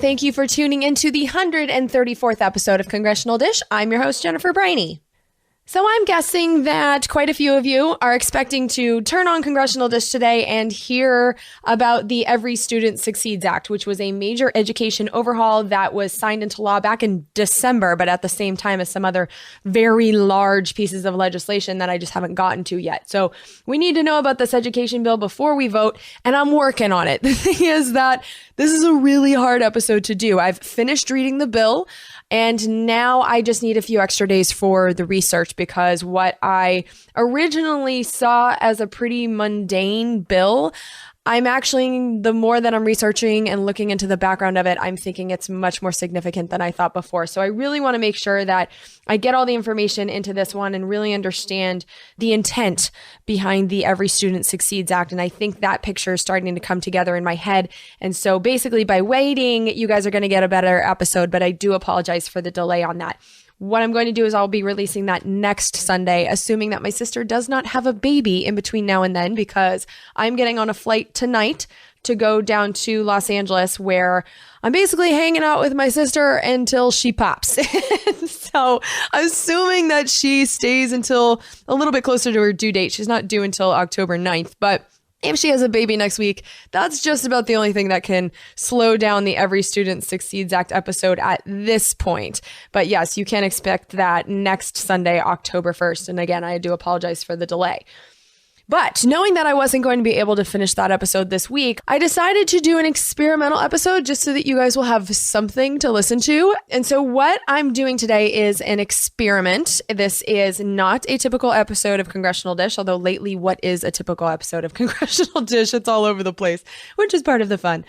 and thank you for tuning into the 134th episode of Congressional Dish. I'm your host, Jennifer Briney. So I'm guessing that quite a few of you are expecting to turn on Congressional Dish today and hear about the Every Student Succeeds Act, which was a major education overhaul that was signed into law back in December, but at the same time as some other very large pieces of legislation that I just haven't gotten to yet. So we need to know about this education bill before we vote, and I'm working on it. The thing is that this is a really hard episode to do. I've finished reading the bill, and now I just need a few extra days for the research, because what I originally saw as a pretty mundane bill, I'm actually, the more that I'm researching and looking into the background of it, I'm thinking it's much more significant than I thought before. So I really want to make sure that I get all the information into this one and really understand the intent behind the Every Student Succeeds Act. And I think that picture is starting to come together in my head. And so basically by waiting, you guys are going to get a better episode, but I do apologize for the delay on that. What I'm going to do is I'll be releasing that next Sunday, assuming that my sister does not have a baby in between now and then, because I'm getting on a flight tonight to go down to Los Angeles, where I'm basically hanging out with my sister until she pops. So assuming that she stays until a little bit closer to her due date. She's not due until October 9th, but if she has a baby next week, that's just about the only thing that can slow down the Every Student Succeeds Act episode at this point. But yes, you can expect that next Sunday, October 1st. And again, I do apologize for the delay. But knowing that I wasn't going to be able to finish that episode this week, I decided to do an experimental episode just so that you guys will have something to listen to. And so what I'm doing today is an experiment. This is not a typical episode of Congressional Dish, although lately, what is a typical episode of Congressional Dish? It's all over the place, which is part of the fun.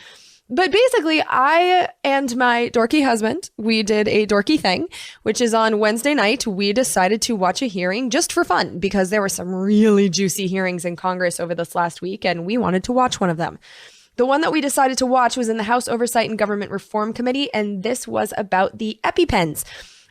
But basically, I and my dorky husband, we did a dorky thing, which is on Wednesday night, we decided to watch a hearing just for fun, because there were some really juicy hearings in Congress over this last week, and we wanted to watch one of them. The one that we decided to watch was in the House Oversight and Government Reform Committee, and this was about the Epipens.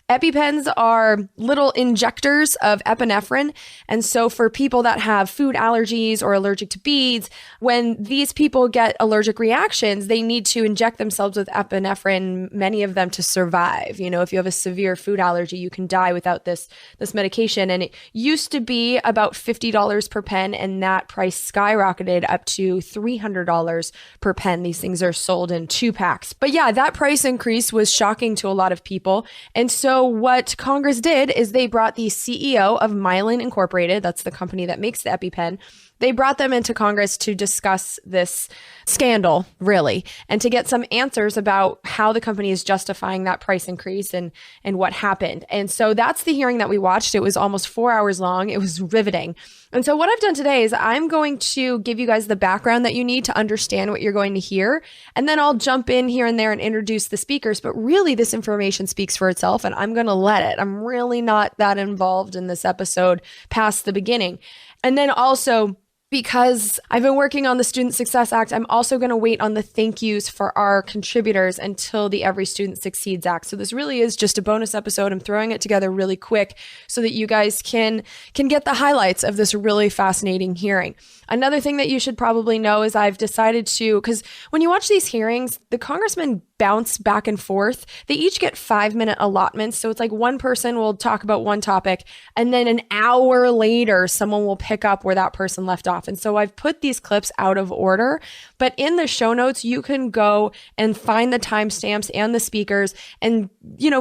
Epipens are little injectors of epinephrine. And so for people that have food allergies or allergic to beads, when these people get allergic reactions, they need to inject themselves with epinephrine, many of them to survive. You know, if you have a severe food allergy, you can die without this medication. And it used to be about $50 per pen, and that price skyrocketed up to $300 per pen. These things are sold in 2-packs. But yeah, that price increase was shocking to a lot of people. And so what Congress did is they brought the CEO of Mylan Inc, that's the company that makes the EpiPen, they brought them into Congress to discuss this scandal, really, and to get some answers about how the company is justifying that price increase and what happened. And so that's the hearing that we watched. It was almost 4 hours long. It was riveting. And so what I've done today is I'm going to give you guys the background that you need to understand what you're going to hear. And then I'll jump in here and there and introduce the speakers. But really, this information speaks for itself, and I'm going to let it. I'm really not that involved in this episode past the beginning. And then also, because I've been working on the Student Success Act, I'm also going to wait on the thank yous for our contributors until the Every Student Succeeds Act. So this really is just a bonus episode. I'm throwing it together really quick so that you guys can get the highlights of this really fascinating hearing. Another thing that you should probably know is I've decided to, because when you watch these hearings, the congressmen bounce back and forth. They each get 5-minute allotments. So it's like one person will talk about one topic, and then an hour later, someone will pick up where that person left off. And so I've put these clips out of order, but in the show notes, you can go and find the timestamps and the speakers and,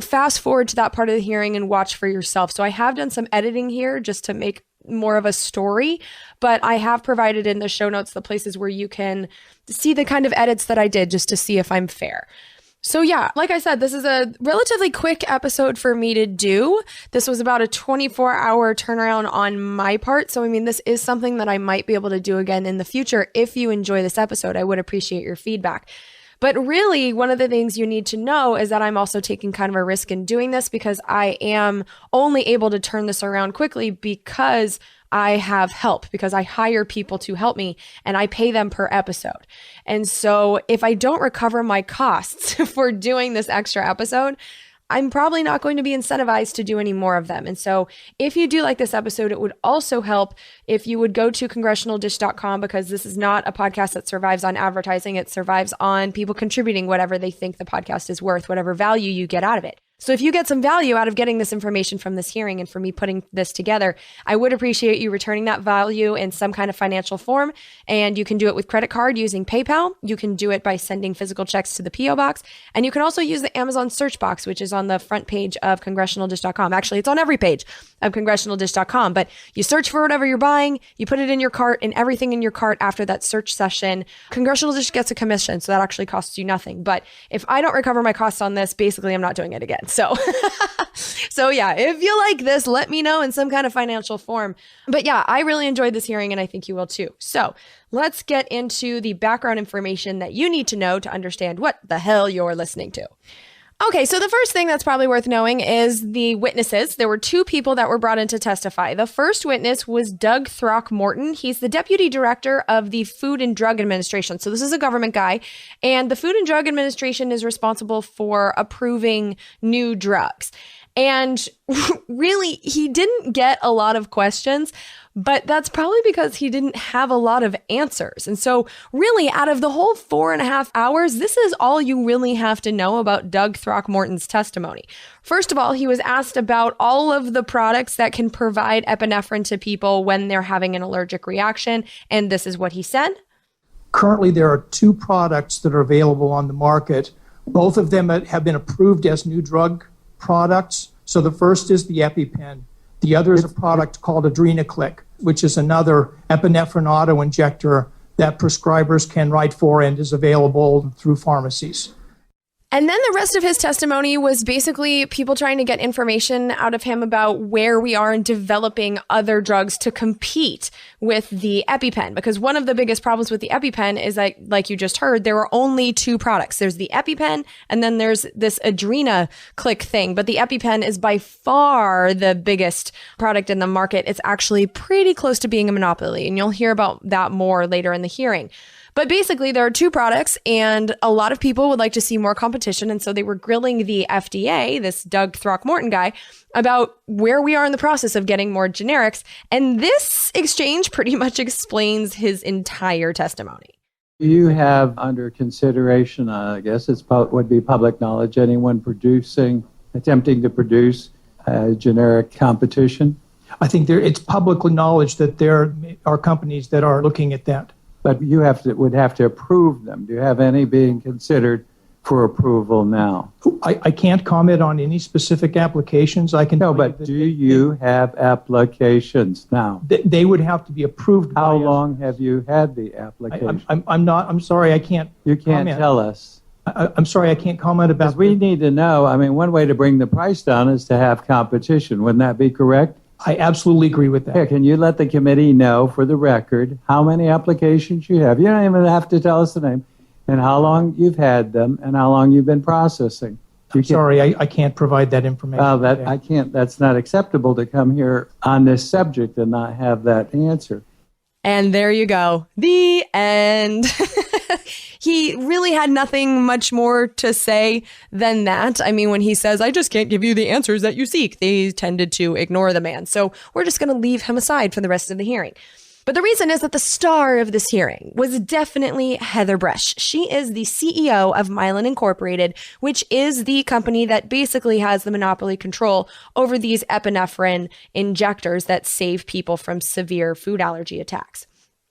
fast forward to that part of the hearing and watch for yourself. So I have done some editing here just to make more of a story, but I have provided in the show notes the places where you can see the kind of edits that I did just to see if I'm fair. So yeah, like I said, this is a relatively quick episode for me to do. This was about a 24-hour turnaround on my part. So, this is something that I might be able to do again in the future. If you enjoy this episode, I would appreciate your feedback. But really, one of the things you need to know is that I'm also taking kind of a risk in doing this, because I am only able to turn this around quickly because I have help, because I hire people to help me and I pay them per episode. And so if I don't recover my costs for doing this extra episode, I'm probably not going to be incentivized to do any more of them. And so if you do like this episode, it would also help if you would go to congressionaldish.com, because this is not a podcast that survives on advertising. It survives on people contributing whatever they think the podcast is worth, whatever value you get out of it. So if you get some value out of getting this information from this hearing and for me putting this together, I would appreciate you returning that value in some kind of financial form. And you can do it with credit card using PayPal. You can do it by sending physical checks to the P.O. box. And you can also use the Amazon search box, which is on the front page of congressionaldish.com. Actually, it's on every page of congressionaldish.com. But you search for whatever you're buying, you put it in your cart, and everything in your cart after that search session, Congressional Dish gets a commission. So that actually costs you nothing. But if I don't recover my costs on this, basically I'm not doing it again. So yeah, if you like this, let me know in some kind of financial form. But yeah, I really enjoyed this hearing and I think you will too. So let's get into the background information that you need to know to understand what the hell you're listening to. Okay, so the first thing that's probably worth knowing is the witnesses. There were two people that were brought in to testify. The first witness was Doug Throckmorton. He's the deputy director of the Food and Drug Administration. So this is a government guy. And the Food and Drug Administration is responsible for approving new drugs. And really, he didn't get a lot of questions, but that's probably because he didn't have a lot of answers. And so really, out of the whole 4.5 hours, this is all you really have to know about Doug Throckmorton's testimony. First of all, he was asked about all of the products that can provide epinephrine to people when they're having an allergic reaction. And this is what he said. Currently, there are 2 products that are available on the market. Both of them have been approved as new drug products. So the first is the EpiPen. The other is a product called Adrenaclick, which is another epinephrine auto-injector that prescribers can write for and is available through pharmacies. And then the rest of his testimony was basically people trying to get information out of him about where we are in developing other drugs to compete with the EpiPen. Because one of the biggest problems with the EpiPen is that, like you just heard, there are only 2 products. There's the EpiPen and then there's this Adrenaclick thing. But the EpiPen is by far the biggest product in the market. It's actually pretty close to being a monopoly. And you'll hear about that more later in the hearing. But basically, there are 2 products, and a lot of people would like to see more competition. And so they were grilling the FDA, this Doug Throckmorton guy, about where we are in the process of getting more generics. And this exchange pretty much explains his entire testimony. You have under consideration, I guess it would be public knowledge, anyone attempting to produce generic competition? I think it's publicly knowledge that there are companies that are looking at that. But you would have to approve them. Do you have any being considered for approval now? I can't comment on any specific applications. No, but do you have applications now? They would have to be approved. How long have you had the application? I'm sorry, I can't. You can't comment. Tell us. I'm sorry, I can't comment about. Because we need to know. I mean, one way to bring the price down is to have competition. Wouldn't that be correct? I absolutely agree with that. Here, can you let the committee know, for the record, how many applications you have? You don't even have to tell us the name, and how long you've had them, and how long you've been processing. I'm sorry, I can't provide that information. Well, I can't. That's not acceptable to come here on this subject and not have that answer. And there you go. The end. He really had nothing much more to say than that. I mean, when he says, I just can't give you the answers that you seek, they tended to ignore the man. So we're just going to leave him aside for the rest of the hearing. But the reason is that the star of this hearing was definitely Heather Bresch. She is the CEO of Mylan Inc, which is the company that basically has the monopoly control over these epinephrine injectors that save people from severe food allergy attacks.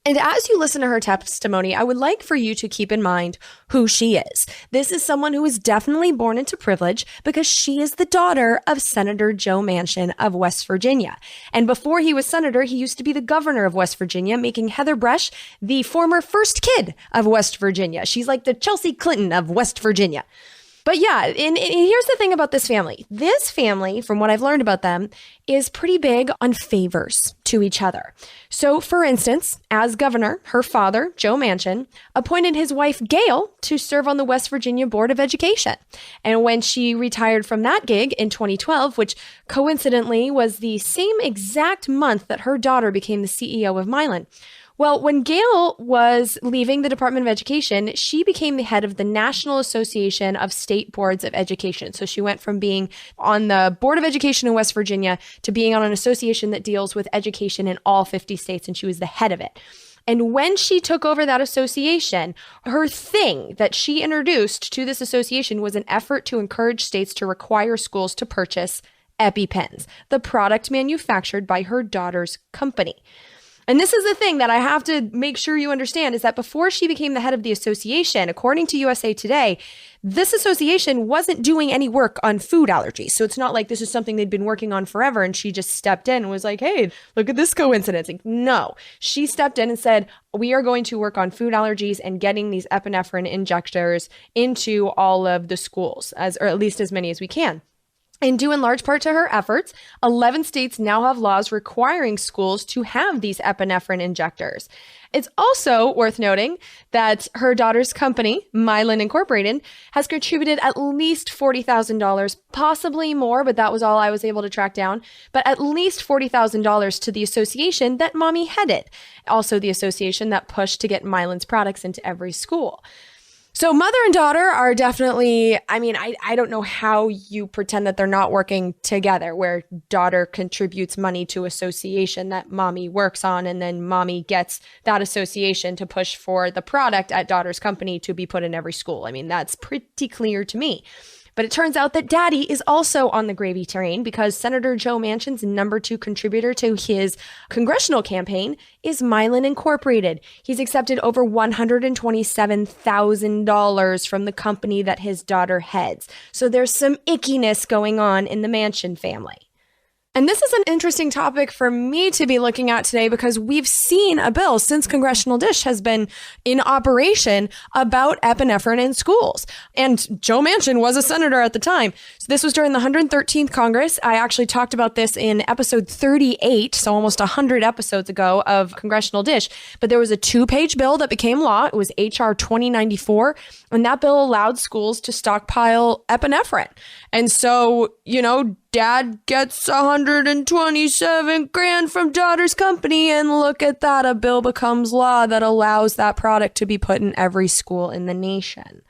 And as you listen to her testimony, I would like for you to keep in mind who she is. This is someone who was definitely born into privilege because she is the daughter of Senator Joe Manchin of West Virginia. And before he was senator, he used to be the governor of West Virginia, making Heather Bresch the former first kid of West Virginia. She's like the Chelsea Clinton of West Virginia. But yeah, and here's the thing about this family. This family, from what I've learned about them, is pretty big on favors to each other. So, for instance, as governor, her father, Joe Manchin, appointed his wife, Gail, to serve on the West Virginia Board of Education. And when she retired from that gig in 2012, which coincidentally was the same exact month that her daughter became the CEO of Mylan, Well, when Gail was leaving the Department of Education, she became the head of the National Association of State Boards of Education. So she went from being on the Board of Education in West Virginia to being on an association that deals with education in all 50 states, and she was the head of it. And when she took over that association, her thing that she introduced to this association was an effort to encourage states to require schools to purchase EpiPens, the product manufactured by her daughter's company. And this is the thing that I have to make sure you understand is that before she became the head of the association, according to USA Today, this association wasn't doing any work on food allergies. So it's not like this is something they'd been working on forever and she just stepped in and was like, hey, look at this coincidence. Like, no, she stepped in and said, we are going to work on food allergies and getting these epinephrine injectors into all of the schools, or at least as many as we can. And due in large part to her efforts, 11 states now have laws requiring schools to have these epinephrine injectors. It's also worth noting that her daughter's company, Mylan Inc, has contributed at least $40,000, possibly more, but that was all I was able to track down, but at least $40,000 to the association that Mommy headed, also the association that pushed to get Mylan's products into every school. So mother and daughter are definitely, I don't know how you pretend that they're not working together, where daughter contributes money to association that mommy works on, and then mommy gets that association to push for the product at daughter's company to be put in every school. I mean, that's pretty clear to me. But it turns out that daddy is also on the gravy train because Senator Joe Manchin's number 2 contributor to his congressional campaign is Mylan Incorporated. He's accepted over $127,000 from the company that his daughter heads. So there's some ickiness going on in the Manchin family. And this is an interesting topic for me to be looking at today because we've seen a bill since Congressional Dish has been in operation about epinephrine in schools. And Joe Manchin was a senator at the time. So this was during the 113th Congress. I actually talked about this in episode 38, so almost 100 episodes ago of Congressional Dish. But there was a 2-page bill that became law. It was HR 2094. And that bill allowed schools to stockpile epinephrine. And so, dad gets $127,000 from daughter's company, and look at that, a bill becomes law that allows that product to be put in every school in the nation.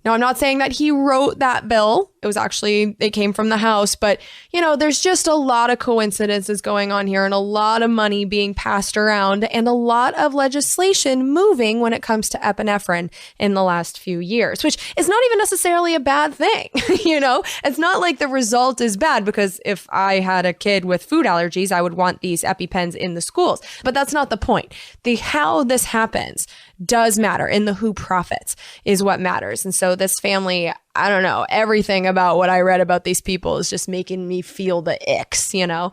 Now, I'm not saying that he wrote that bill. It came from the House, but there's just a lot of coincidences going on here and a lot of money being passed around and a lot of legislation moving when it comes to epinephrine in the last few years, which is not even necessarily a bad thing. It's not like the result is bad, because if I had a kid with food allergies, I would want these EpiPens in the schools, but that's not the point. The how this happens does matter, and the who profits is what matters. And so this family, I don't know, everything about what I read about these people is just making me feel the icks, And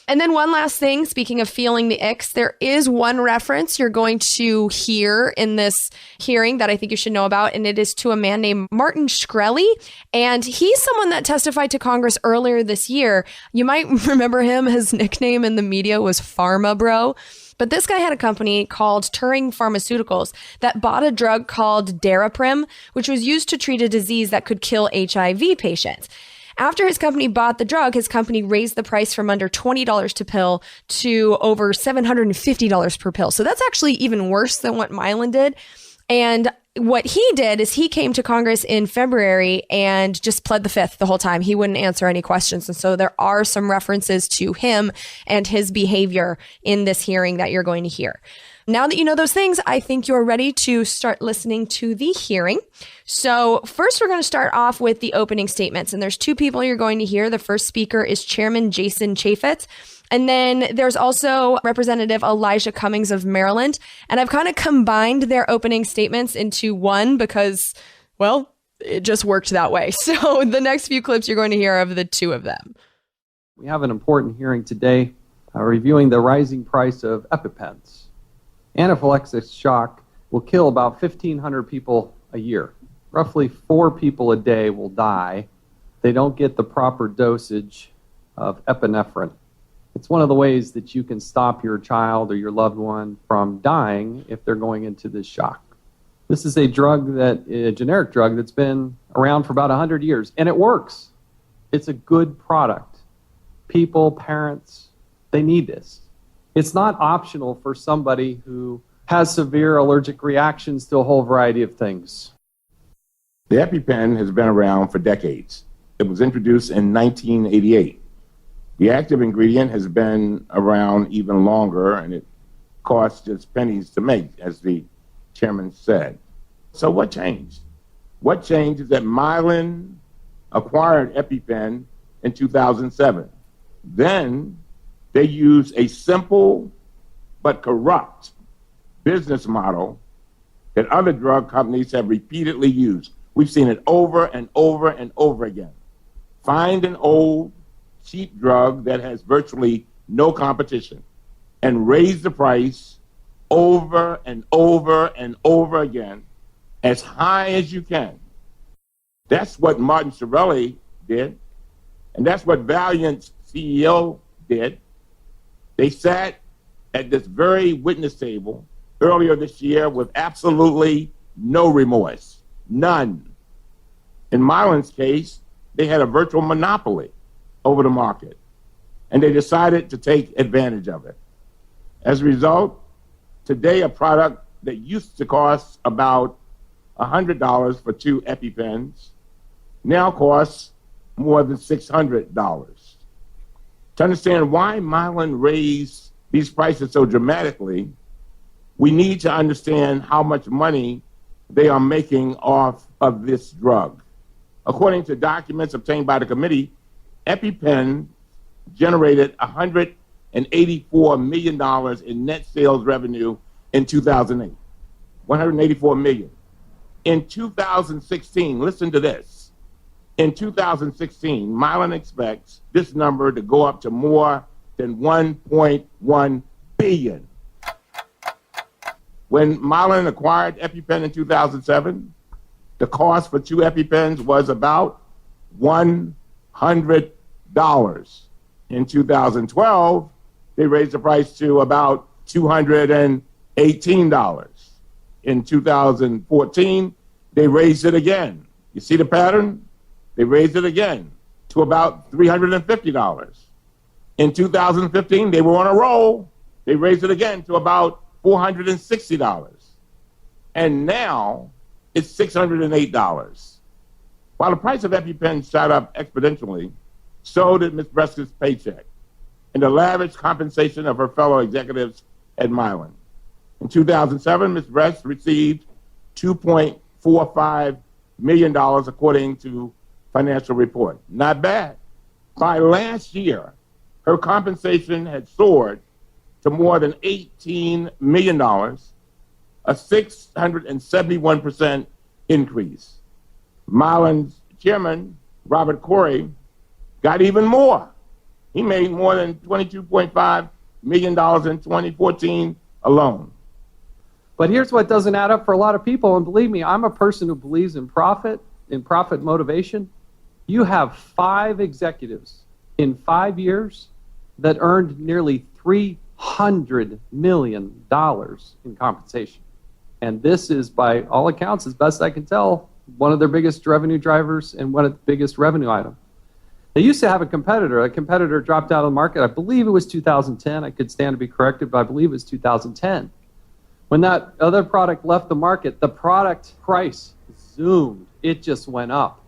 then one last thing, speaking of feeling the icks, there is one reference you're going to hear in this hearing that I think you should know about, and it is to a man named Martin Shkreli. And he's someone that testified to Congress earlier this year. You might remember him. His nickname in the media was Pharma Bro. But this guy had a company called Turing Pharmaceuticals that bought a drug called Daraprim, which was used to treat a disease that could kill HIV patients. After his company bought the drug, his company raised the price from under $20 to pill to over $750 per pill. So that's actually even worse than what Mylan did. And what he did is he came to Congress in February and just pled the fifth the whole time. He wouldn't answer any questions. And so there are some references to him and his behavior in this hearing that you're going to hear. Now that you know those things, I think you're ready to start listening to the hearing. So first, we're going to start off with the opening statements. And there's 2 people you're going to hear. The first speaker is Chairman Jason Chaffetz. And then there's also Representative Elijah Cummings of Maryland. And I've kind of combined their opening statements into one because, well, it just worked that way. So the next few clips you're going to hear of the 2 of them. We have an important hearing today reviewing the rising price of EpiPens. Anaphylaxis shock will kill about 1,500 people a year. Roughly 4 people a day will die. They don't get the proper dosage of epinephrine. It's one of the ways that you can stop your child or your loved one from dying if they're going into this shock. This is a generic drug that's been around for about 100 years, and it works. It's a good product. People, parents, they need this. It's not optional for somebody who has severe allergic reactions to a whole variety of things. The EpiPen has been around for decades. It was introduced in 1988. The active ingredient has been around even longer, and it costs just pennies to make, as the chairman said. So what changed? What changed is that Mylan acquired EpiPen in 2007. Then they used a simple but corrupt business model that other drug companies have repeatedly used. We've seen it over and over and over again. Find an old, cheap drug that has virtually no competition and raise the price over and over and over again as high as you can. That's what Martin Shkreli did, and that's what Valiant's CEO did. They sat at this very witness table earlier this year with absolutely no remorse, none. In Mylan's case, they had a virtual monopoly over the market, and they decided to take advantage of it. As a result, today a product that used to cost about $100 for 2 EpiPens now costs more than $600. To understand why Mylan raised these prices so dramatically, we need to understand how much money they are making off of this drug. According to documents obtained by the committee, EpiPen generated $184 million in net sales revenue in 2008. $184 million. In 2016, listen to this. In 2016, Mylan expects this number to go up to more than $1.1 billion. When Mylan acquired EpiPen in 2007, the cost for 2 EpiPens was about $100. In 2012, they raised the price to about $218. In 2014, they raised it again. You see the pattern? They raised it again to about $350. In 2015, they were on a roll. They raised it again to about $460. And now it's $608. While the price of EpiPen shot up exponentially, so did Ms. Bresch's paycheck and the lavish compensation of her fellow executives at Mylan. In 2007, Ms. Bresch received $2.45 million, according to financial report. Not bad. By last year, her compensation had soared to more than $18 million, a 671% increase. Mylan's chairman, Robert Corey, got even more. He made more than $22.5 million in 2014 alone. But here's what doesn't add up for a lot of people, and believe me, I'm a person who believes in profit motivation. You have 5 executives in 5 years that earned nearly $300 million in compensation. And this is, by all accounts, as best I can tell, one of their biggest revenue drivers and one of the biggest revenue items. They used to have a competitor. A competitor dropped out of the market. I believe it was 2010. I could stand to be corrected, but I believe it was 2010. When that other product left the market, the product price zoomed. It just went up.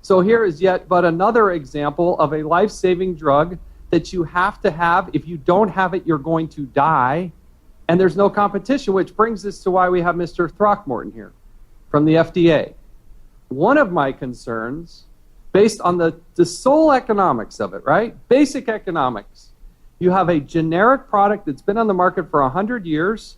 So here is yet but another example of a life-saving drug that you have to have. If you don't have it, you're going to die. And there's no competition, which brings us to why we have Mr. Throckmorton here from the FDA. One of my concerns, based on the sole economics of it, right? Basic economics. You have a generic product that's been on the market for 100 years,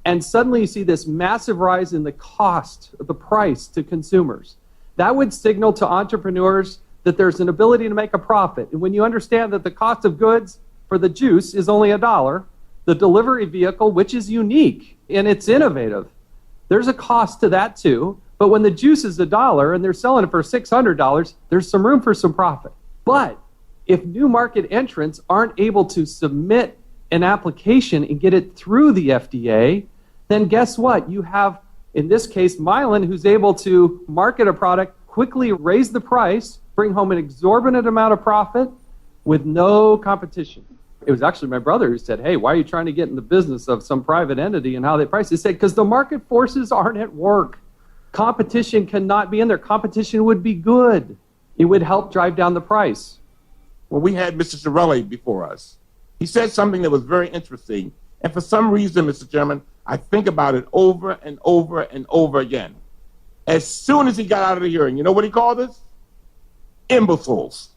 and suddenly you see this massive rise in the cost, the price to consumers. That would signal to entrepreneurs that there's an ability to make a profit. And when you understand that the cost of goods for the juice is only $1, the delivery vehicle, which is unique and it's innovative, there's a cost to that too. But when the juice is $1 and they're selling it for $600, there's some room for some profit. But if new market entrants aren't able to submit an application and get it through the FDA, then guess what? You have, in this case, Mylan, who's able to market a product, quickly raise the price, bring home an exorbitant amount of profit with no competition. It was actually my brother who said, hey, why are you trying to get in the business of some private entity and how they price it? He said, because the market forces aren't at work. Competition cannot be in there. Competition would be good. It would help drive down the price. Well, we had Mr. Sorelli before us. He said something that was very interesting. And for some reason, Mr. Chairman, I think about it over and over and over again. As soon as he got out of the hearing, you know what he called us? Imbeciles.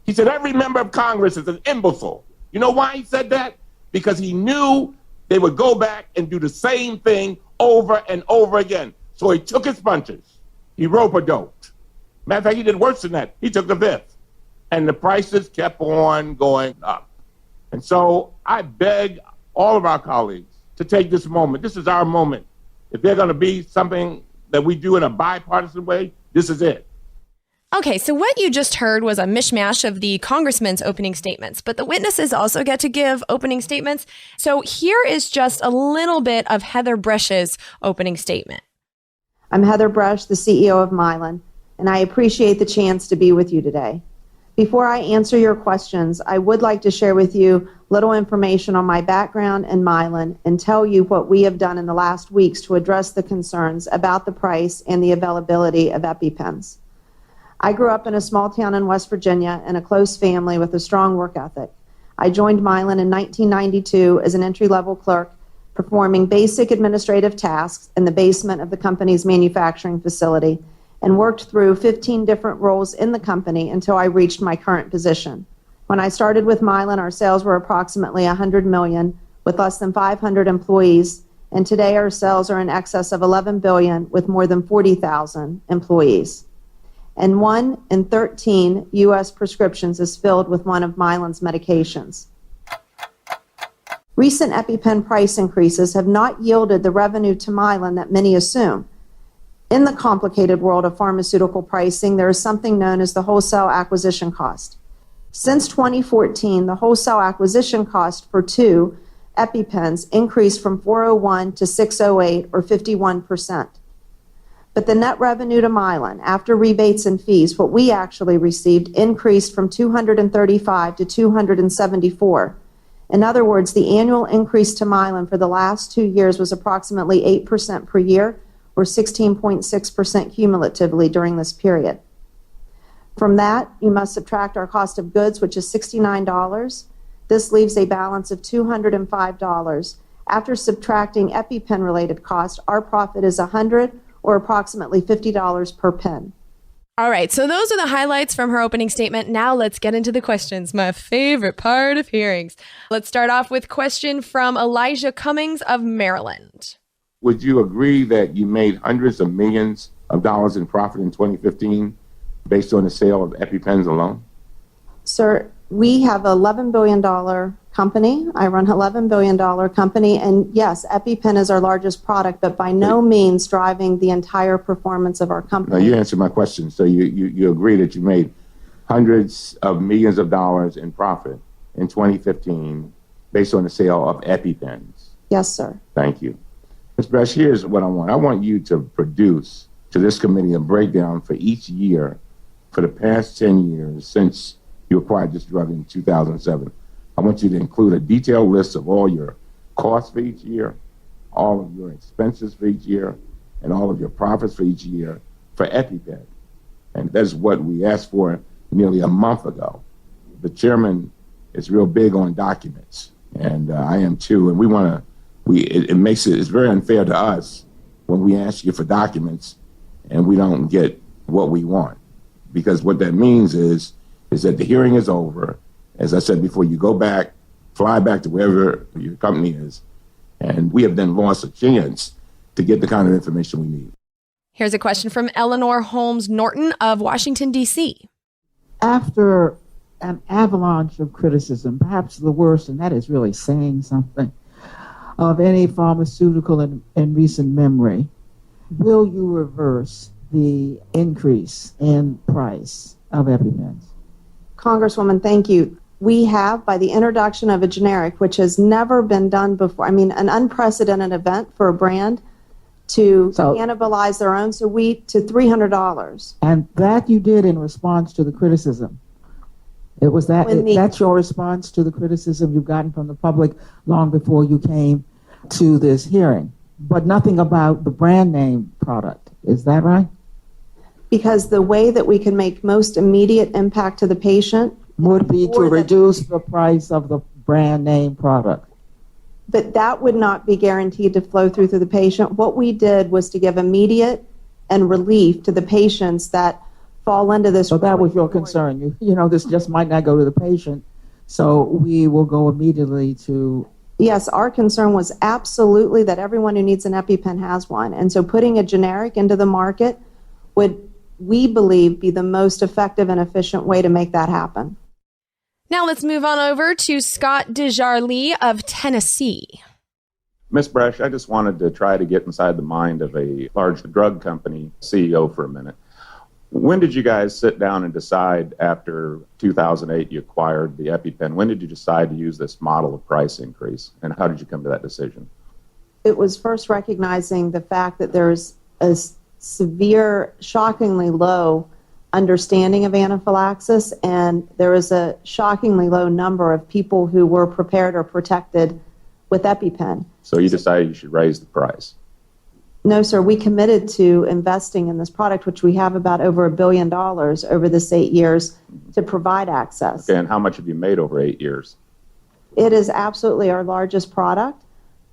He said every member of Congress is an imbecile. You know why he said that? Because he knew they would go back and do the same thing over and over again. So he took his punches. He rope-a-doped. Matter of fact, he did worse than that. He took the fifth. And the prices kept on going up. And so I beg all of our colleagues to take this moment. This is our moment. If they're going to be something that we do in a bipartisan way, this is it. Okay, so what you just heard was a mishmash of the congressman's opening statements, but the witnesses also get to give opening statements. So here is just a little bit of Heather Bresch's opening statement. I'm Heather Bresch, the CEO of Mylan, and I appreciate the chance to be with you today. Before I answer your questions, I would like to share with you little information on my background and Mylan and tell you what we have done in the last weeks to address the concerns about the price and the availability of EpiPens. I grew up in a small town in West Virginia in a close family with a strong work ethic. I joined Mylan in 1992 as an entry-level clerk, performing basic administrative tasks in the basement of the company's manufacturing facility, and worked through 15 different roles in the company until I reached my current position. When I started with Mylan, our sales were approximately $100 million, with less than 500 employees, and today our sales are in excess of $11 billion with more than 40,000 employees. And 1 in 13 U.S. prescriptions is filled with one of Mylan's medications. Recent EpiPen price increases have not yielded the revenue to Mylan that many assume. In the complicated world of pharmaceutical pricing, there is something known as the wholesale acquisition cost. Since 2014, the wholesale acquisition cost for 2 EpiPens increased from $401 to $608, or 51%. But the net revenue to Mylan, after rebates and fees, what we actually received, increased from $235 to $274. In other words, the annual increase to Mylan for the last 2 years was approximately 8% per year, or 16.6% cumulatively during this period. From that, you must subtract our cost of goods, which is $69. This leaves a balance of $205. After subtracting EpiPen-related costs, our profit is $100, or approximately $50 per pen. All right, so those are the highlights from her opening statement. Now let's get into the questions, my favorite part of hearings. Let's start off with a question from Elijah Cummings of Maryland. Would you agree that you made hundreds of millions of dollars in profit in 2015 based on the sale of EpiPens alone? Sir, we have an $11 billion company. I run an $11 billion company, and yes, EpiPen is our largest product, but by no means driving the entire performance of our company. No, you answered my question. So you agree that you made hundreds of millions of dollars in profit in 2015 based on the sale of EpiPens? Yes, sir. Thank you. Ms. Bresch, here's what I want. I want you to produce to this committee a breakdown for each year for the past 10 years since you acquired this drug in 2007. I want you to include a detailed list of all your costs for each year, all of your expenses for each year, and all of your profits for each year for EpiPen. And that's what we asked for nearly a month ago. The chairman is real big on documents, and I am too. And it's very unfair to us when we ask you for documents and we don't get what we want. Because what that means is that the hearing is over. As I said before, you go back, fly back to wherever your company is, and we have then lost a chance to get the kind of information we need. Here's a question from Eleanor Holmes Norton of Washington, D.C. After an avalanche of criticism, perhaps the worst, and that is really saying something, of any pharmaceutical in recent memory, will you reverse the increase in price of EpiPens? Congresswoman, thank you. We have, by the introduction of a generic, which has never been done before, an unprecedented event for a brand to cannibalize their own, to $300. And that you did in response to the criticism. That's your response to the criticism you've gotten from the public long before you came to this hearing, but nothing about the brand name product. Is that right? Because the way that we can make most immediate impact to the patient would be to reduce the price of the brand name product. But that would not be guaranteed to flow through to the patient. What we did was to give immediate and relief to the patients that fall into this. So that was your concern. You know, this just might not go to the patient, so we will go immediately to... Yes, our concern was absolutely that everyone who needs an EpiPen has one. And so putting a generic into the market would, we believe, be the most effective and efficient way to make that happen. Now let's move on over to Scott DeJarlee of Tennessee. Ms. Bresch, I just wanted to try to get inside the mind of a large drug company CEO for a minute. When did you guys sit down and decide after 2008 you acquired the EpiPen? When did you decide to use this model of price increase? And how did you come to that decision? It was first recognizing the fact that there's a severe, shockingly low understanding of anaphylaxis, and there is a shockingly low number of people who were prepared or protected with EpiPen. So you decided you should raise the price? No, sir. We committed to investing in this product, which we have about over $1 billion over this 8 years to provide access. Okay, and how much have you made over 8 years? It is absolutely our largest product,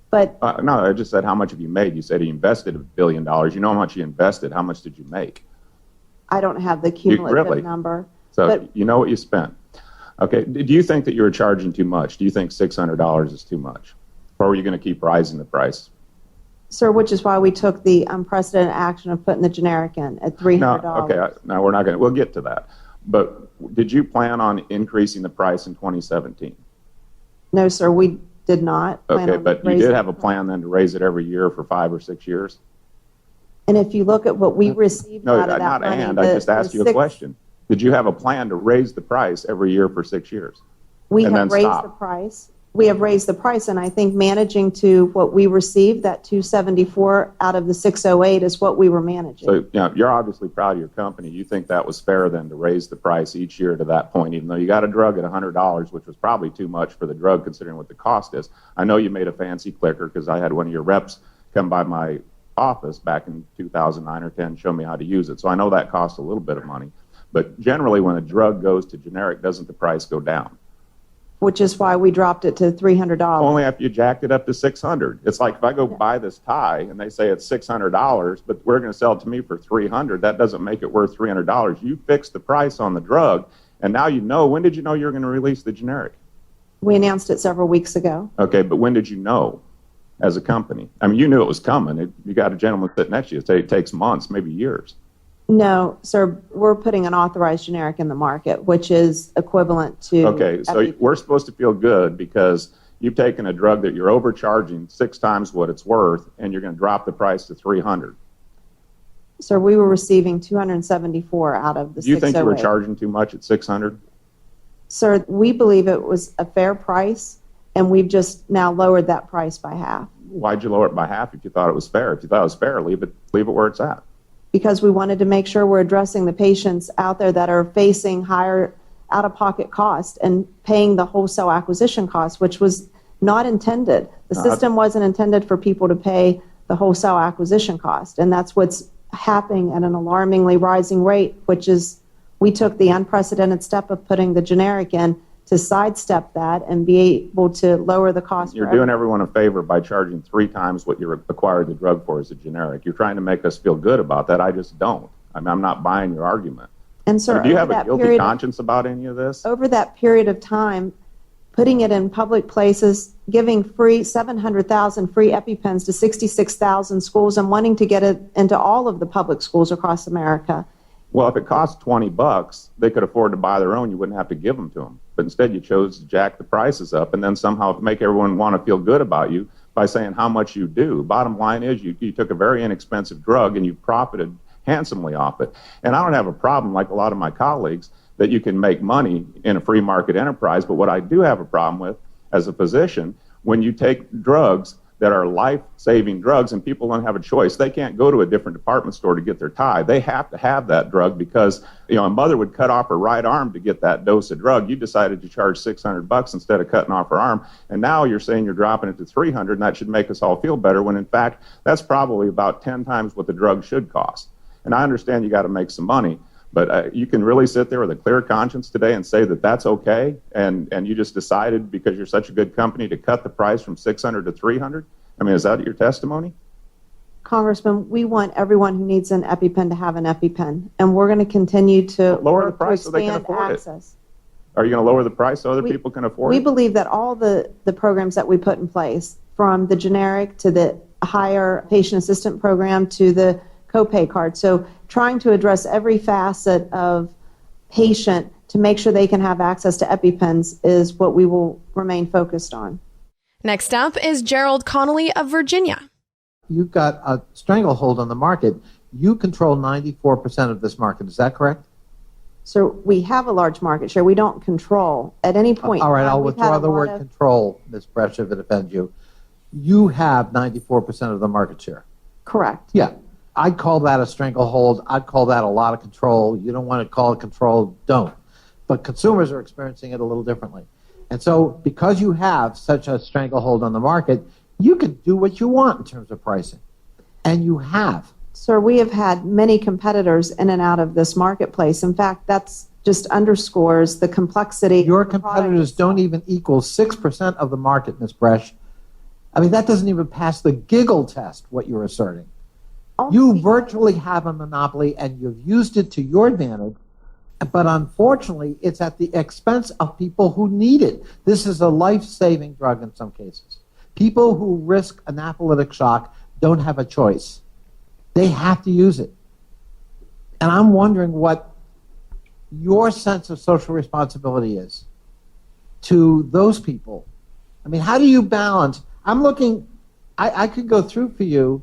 but... no, I just said how much have you made? You said you invested $1 billion. You know how much you invested. How much did you make? I don't have the cumulative number. So but you know what you spent. Okay, do you think that you were charging too much? Do you think $600 is too much? Or were you going to keep rising the price? Sir, which is why we took the unprecedented action of putting the generic in at $300. No, okay, no, we're not going to. We'll get to that. But did you plan on increasing the price in 2017? No, sir, we did not plan Okay, on but you raising did have a plan then to raise it every year for 5 or 6 years? And if you look at what we received No, out of that not money... and. I just asked you a question. Did you have a plan to raise the price every year for 6 years? We have raised the price. We have raised the price, and I think managing to what we received, that 274 out of the 608, is what we were managing. So, you know, you're obviously proud of your company. You think that was fair then to raise the price each year to that point, even though you got a drug at $100, which was probably too much for the drug considering what the cost is. I know you made a fancy clicker because I had one of your reps come by my office back in 2009 or 10, show me how to use it. So I know that costs a little bit of money. But generally, when a drug goes to generic, doesn't the price go down? Which is why we dropped it to $300. Only after you jacked it up to $600. It's like if I go buy this tie and they say it's $600, but we're going to sell it to me for $300. That doesn't make it worth $300. You fixed the price on the drug, and now you know. When did you know you were going to release the generic? We announced it several weeks ago. Okay, but when did you know as a company? I mean, you knew it was coming. You got a gentleman sitting next to you. It takes months, maybe years. No, sir, we're putting an authorized generic in the market, which is equivalent to... Okay, so we're supposed to feel good because you've taken a drug that you're overcharging 6 times what it's worth, and you're going to drop the price to $300. Sir, we were receiving 274 out of the 608. Do you think you were charging too much at $600? Sir, we believe it was a fair price, and we've just now lowered that price by half. Why'd you lower it by half if you thought it was fair? If you thought it was fair, leave it where it's at. Because we wanted to make sure we're addressing the patients out there that are facing higher out-of-pocket costs and paying the wholesale acquisition cost, which was not intended. The system wasn't intended for people to pay the wholesale acquisition cost, and that's what's happening at an alarmingly rising rate, which is we took the unprecedented step of putting the generic in to sidestep that and be able to lower the cost. You're doing everyone a favor by charging 3 times what you acquired the drug for as a generic. You're trying to make us feel good about that. I just don't. I mean, I'm not buying your argument. And sir, do you have a guilty conscience about any of this? Over that period of time, putting it in public places, giving free 700,000 free EpiPens to 66,000 schools and wanting to get it into all of the public schools across America. Well, if it costs $20, they could afford to buy their own. You wouldn't have to give them to them. But instead, you chose to jack the prices up and then somehow make everyone want to feel good about you by saying how much you do. Bottom line is you took a very inexpensive drug and you profited handsomely off it. And I don't have a problem, like a lot of my colleagues, that you can make money in a free market enterprise. But what I do have a problem with as a physician, when you take drugs that are life-saving drugs, and people don't have a choice. They can't go to a different department store to get their tie. They have to have that drug because, a mother would cut off her right arm to get that dose of drug. You decided to charge $600 instead of cutting off her arm, and now you're saying you're dropping it to $300, and that should make us all feel better, when in fact, that's probably about 10 times what the drug should cost. And I understand you got to make some money, but you can really sit there with a clear conscience today and say that that's okay, and you just decided because you're such a good company to cut the price from $600 to $300? I mean, is that your testimony? Congressman, we want everyone who needs an EpiPen to have an EpiPen, and we're going to continue to lower the price so they can afford access. Are you going to lower the price so other people can afford it? We believe that all the programs that we put in place, from the generic to the higher patient assistant program to the copay card, so trying to address every facet of patient to make sure they can have access to EpiPens is what we will remain focused on. Next up is Gerald Connolly of Virginia. You've got a stranglehold on the market. You control 94% of this market. Is that correct? So we have a large market share. We don't control at any point. All right, I'll withdraw the word control, Ms. Bresch, if it offends you. You have 94% of the market share. Correct. Yeah. I'd call that a stranglehold. I'd call that a lot of control. You don't want to call it control, don't. But consumers are experiencing it a little differently. And so because you have such a stranglehold on the market, you can do what you want in terms of pricing. And you have. Sir, we have had many competitors in and out of this marketplace. In fact, that's just underscores the complexity. Your competitors don't even equal 6% of the market, Ms. Bresch. I mean, that doesn't even pass the giggle test, what you're asserting. You virtually have a monopoly, and you've used it to your advantage, but unfortunately, it's at the expense of people who need it. This is a life-saving drug in some cases. People who risk anaphylactic shock don't have a choice. They have to use it. And I'm wondering what your sense of social responsibility is to those people. I mean, how do you balance? I'm looking, I could go through for you,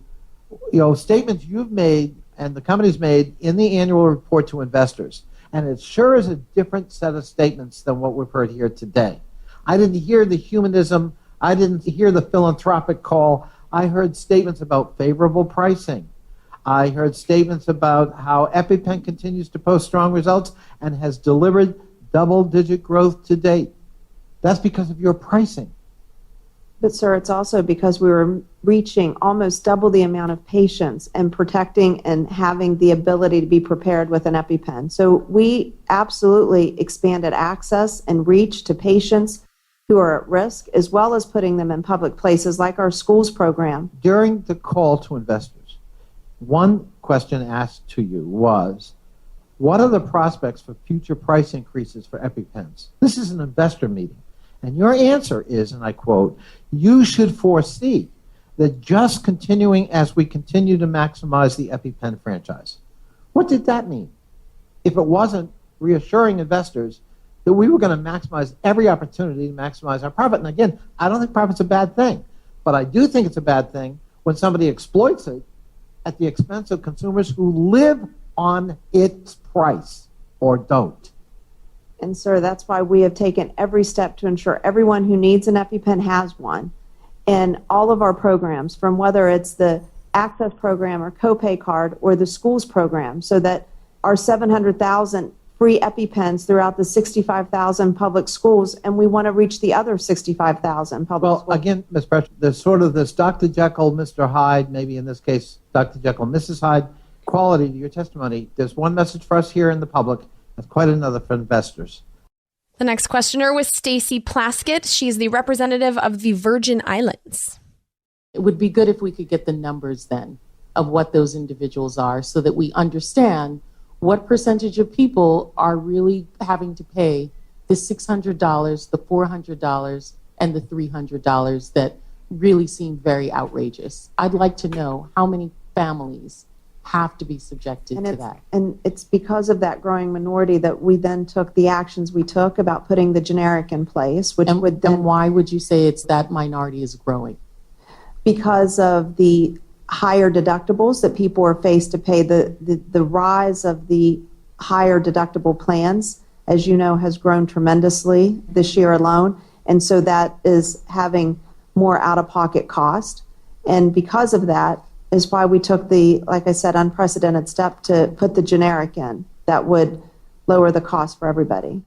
statements you've made and the company's made in the annual report to investors. And it sure is a different set of statements than what we've heard here today. I didn't hear the humanism. I didn't hear the philanthropic call. I heard statements about favorable pricing. I heard statements about how EpiPen continues to post strong results and has delivered double-digit growth to date. That's because of your pricing. But, sir, it's also because we were reaching almost double the amount of patients and protecting and having the ability to be prepared with an EpiPen. So we absolutely expanded access and reach to patients who are at risk, as well as putting them in public places like our schools program. During the call to investors, one question asked to you was, what are the prospects for future price increases for EpiPens? This is an investor meeting. And your answer is, and I quote, you should foresee that just continuing as we continue to maximize the EpiPen franchise. What did that mean? If it wasn't reassuring investors that we were going to maximize every opportunity to maximize our profit. And again, I don't think profit's a bad thing, but I do think it's a bad thing when somebody exploits it at the expense of consumers who live on its price or don't. And, sir, that's why we have taken every step to ensure everyone who needs an EpiPen has one. And all of our programs, from whether it's the Access program or copay card or the schools program, so that our 700,000 free EpiPens throughout the 65,000 public schools, and we want to reach the other 65,000 public schools. Well, again, Ms. Bresch, there's sort of this Dr. Jekyll, Mr. Hyde, maybe in this case, Dr. Jekyll, Mrs. Hyde, quality to your testimony. There's one message for us here in the public, and quite another for investors. The next questioner was Stacy Plaskett. She's the representative of the Virgin Islands. It would be good if we could get the numbers then of what those individuals are so that we understand what percentage of people are really having to pay the $600, the $400, and the $300 that really seem very outrageous. I'd like to know how many families have to be subjected to that. And it's because of that growing minority that we then took the actions we took about putting the generic in place, which would then... And why would you say it's that minority is growing? Because of the higher deductibles that people are faced to pay. The rise of the higher deductible plans, as you know, has grown tremendously this year alone. And so that is having more out-of-pocket cost. And because of that is why we took the, like I said, unprecedented step to put the generic in that would lower the cost for everybody.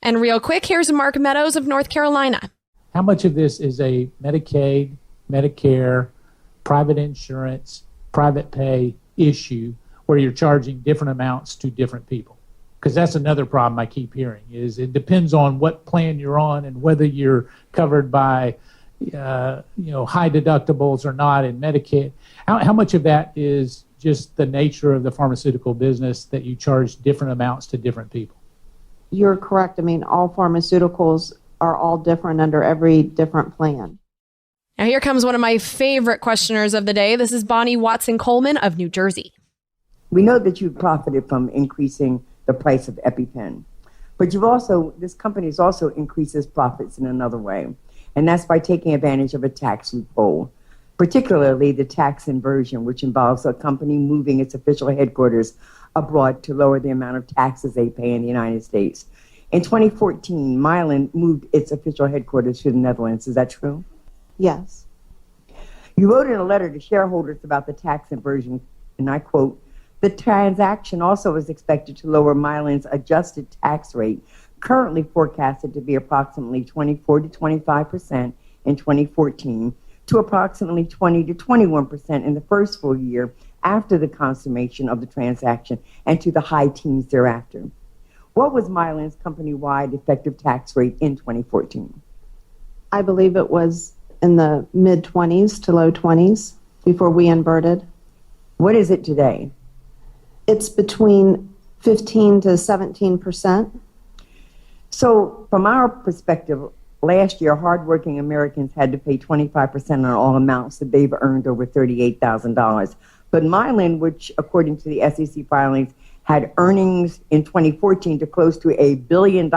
And real quick, here's Mark Meadows of North Carolina. How much of this is a Medicaid, Medicare, private insurance, private pay issue where you're charging different amounts to different people? Because that's another problem I keep hearing, is it depends on what plan you're on and whether you're covered by high deductibles or not in Medicaid. How much of that is just the nature of the pharmaceutical business that you charge different amounts to different people? You're correct. I mean, all pharmaceuticals are all different under every different plan. Now here comes one of my favorite questioners of the day. This is Bonnie Watson-Coleman of New Jersey. We know that you've profited from increasing the price of EpiPen, but this company has also increased its profits in another way, and that's by taking advantage of a tax loophole, particularly the tax inversion, which involves a company moving its official headquarters abroad to lower the amount of taxes they pay in the United States. In 2014, Mylan moved its official headquarters to the Netherlands. Is that true? Yes. You wrote in a letter to shareholders about the tax inversion, and I quote, "The transaction also is expected to lower Mylan's adjusted tax rate, currently forecasted to be approximately 24 to 25% in 2014, to approximately 20 to 21% in the first full year after the consummation of the transaction, and to the high teens thereafter." What was Mylan's company-wide effective tax rate in 2014? I believe it was in the mid-20s to low 20s before we inverted. What is it today? It's between 15 to 17%. So from our perspective, last year, hardworking Americans had to pay 25% on all amounts that they've earned over $38,000. But Mylan, which according to the SEC filings, had earnings in 2014 to close to $1 billion,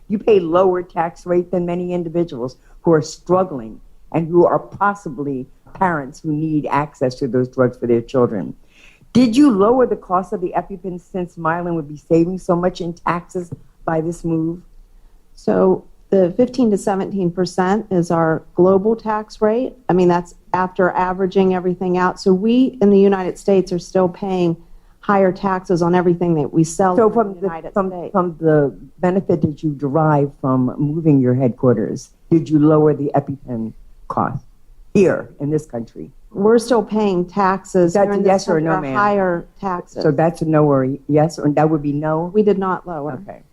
you pay lower tax rate than many individuals who are struggling and who are possibly parents who need access to those drugs for their children. Did you lower the cost of the EpiPen since Mylan would be saving so much in taxes by this move? So the 15 to 17% is our global tax rate. I mean, that's after averaging everything out. So we in the United States are still paying higher taxes on everything that we sell in the United States. From the benefit that you derive from moving your headquarters, did you lower the EpiPen cost here in this country? We're still paying taxes. That's here in a this yes or country, no, are ma'am? higher taxes. So that's a no or yes, or that would be no? We did not lower. Okay.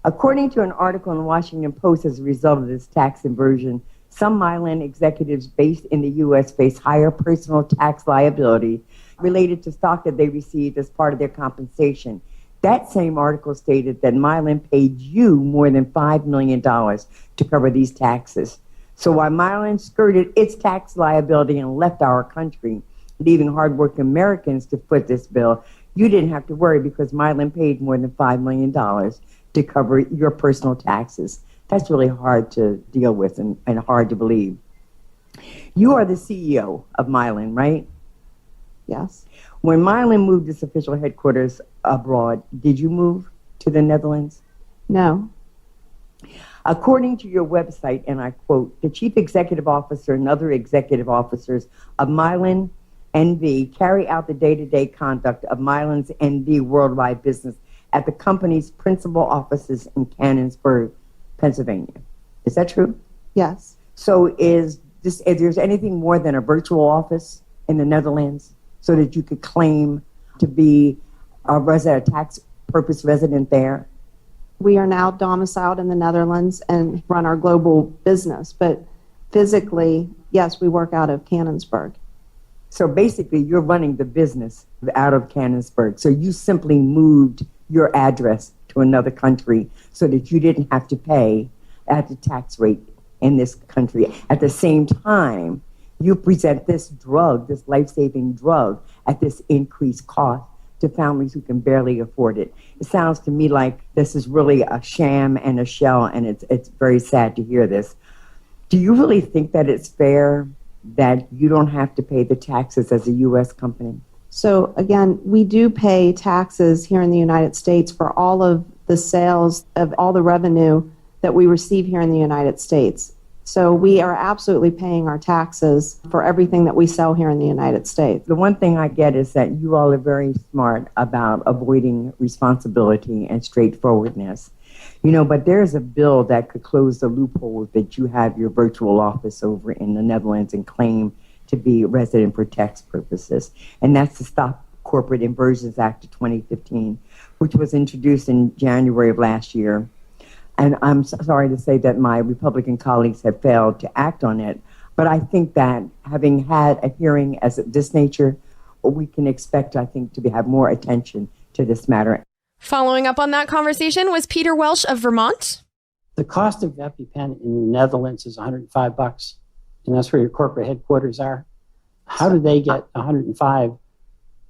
According to an article in the Washington Post, as a result of this tax inversion, some Mylan executives based in the U.S. face higher personal tax liability related to stock that they received as part of their compensation. That same article stated that Mylan paid you more than $5 million to cover these taxes. So while Mylan skirted its tax liability and left our country, leaving hardworking Americans to foot this bill, you didn't have to worry because Mylan paid more than $5 million to cover your personal taxes. That's really hard to deal with and hard to believe. You are the CEO of Mylan, right? Yes. When Mylan moved its official headquarters abroad, did you move to the Netherlands? No. According to your website, and I quote, "The chief executive officer and other executive officers of Mylan NV carry out the day-to-day conduct of Mylan's NV worldwide business at the company's principal offices in Canonsburg, Pennsylvania." Is that true? Yes. So is there's anything more than a virtual office in the Netherlands so that you could claim to be a tax purpose resident there? We are now domiciled in the Netherlands and run our global business, but physically, yes, we work out of Canonsburg. So basically, you're running the business out of Canonsburg. So you simply moved your address to another country so that you didn't have to pay at the tax rate in this country. At the same time, you present this drug, this life-saving drug, at this increased cost to families who can barely afford it. It sounds to me like this is really a sham and a shell, and it's very sad to hear this. Do you really think that it's fair that you don't have to pay the taxes as a U.S. company? So again, we do pay taxes here in the United States for all of the sales of all the revenue that we receive here in the United States. So we are absolutely paying our taxes for everything that we sell here in the United States. The one thing I get is that you all are very smart about avoiding responsibility and straightforwardness. But there's a bill that could close the loophole that you have your virtual office over in the Netherlands and claim to be resident for tax purposes. And that's the Stop Corporate Inversions Act of 2015, which was introduced in January of last year. And I'm sorry to say that my Republican colleagues have failed to act on it. But I think that having had a hearing as of this nature, we can expect, I think, to have more attention to this matter. Following up on that conversation was Peter Welsh of Vermont. The cost of EpiPen in the Netherlands is $105, and that's where your corporate headquarters are. How do they get $105?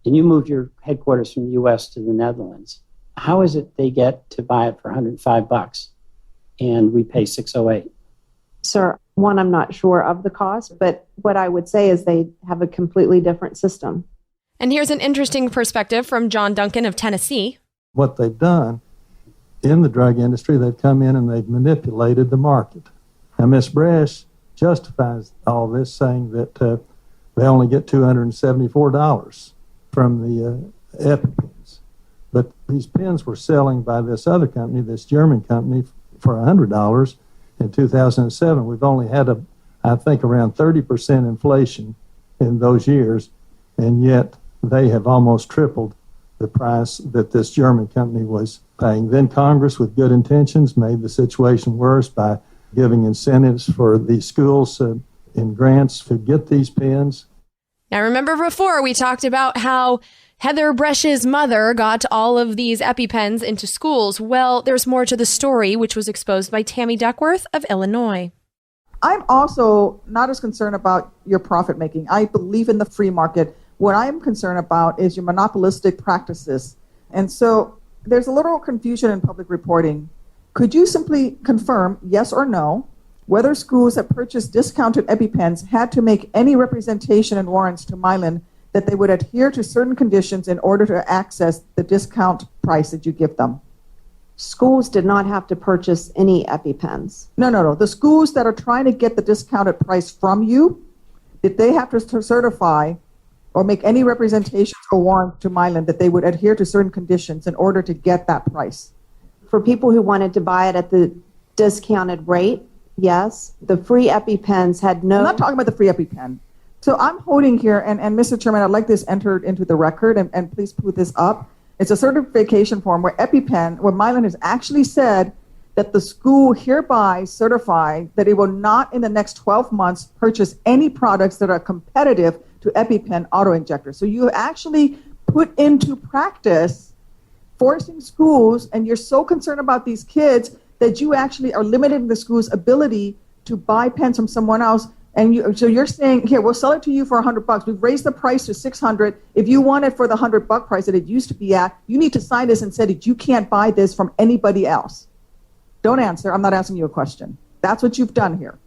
And you moved your headquarters from the U.S. to the Netherlands. How is it they get to buy it for $105 and we pay $608? Sir, one, I'm not sure of the cost, but what I would say is they have a completely different system. And here's an interesting perspective from John Duncan of Tennessee. What they've done in the drug industry, they've come in and they've manipulated the market. Now, Ms. Bresch justifies all this, saying that they only get $274 from the Epipens. But these pens were selling by this other company, this German company, for $100 in 2007. We've only had, I think, around 30% inflation in those years, and yet they have almost tripled the price that this German company was paying. Then Congress, with good intentions, made the situation worse by giving incentives for these schools in grants to get these pens. Now, remember before we talked about how Heather Bresch's mother got all of these EpiPens into schools. Well, there's more to the story, which was exposed by Tammy Duckworth of Illinois. I'm also not as concerned about your profit making. I believe in the free market. What I'm concerned about is your monopolistic practices. And so there's a little confusion in public reporting. Could you simply confirm, yes or no, whether schools that purchased discounted EpiPens had to make any representation and warrants to Mylan that they would adhere to certain conditions in order to access the discount price that you give them? Schools did not have to purchase any EpiPens. No. The schools that are trying to get the discounted price from you, did they have to certify or make any representations or warrant to Mylan that they would adhere to certain conditions in order to get that price? For people who wanted to buy it at the discounted rate, yes. The free EpiPens had no... I'm not talking about the free EpiPen. So I'm holding here, and Mr. Chairman, I'd like this entered into the record, and please put this up. It's a certification form where Mylan has actually said that the school hereby certified that it will not in the next 12 months purchase any products that are competitive to EpiPen auto-injectors. So you actually put into practice forcing schools, and you're so concerned about these kids that you actually are limiting the school's ability to buy pens from someone else. And so you're saying, here, we'll sell it to you for $100. We've raised the price to $600. If you want it for the $100 price that it used to be at, you need to sign this and say that you can't buy this from anybody else. Don't answer. I'm not asking you a question. That's what you've done here.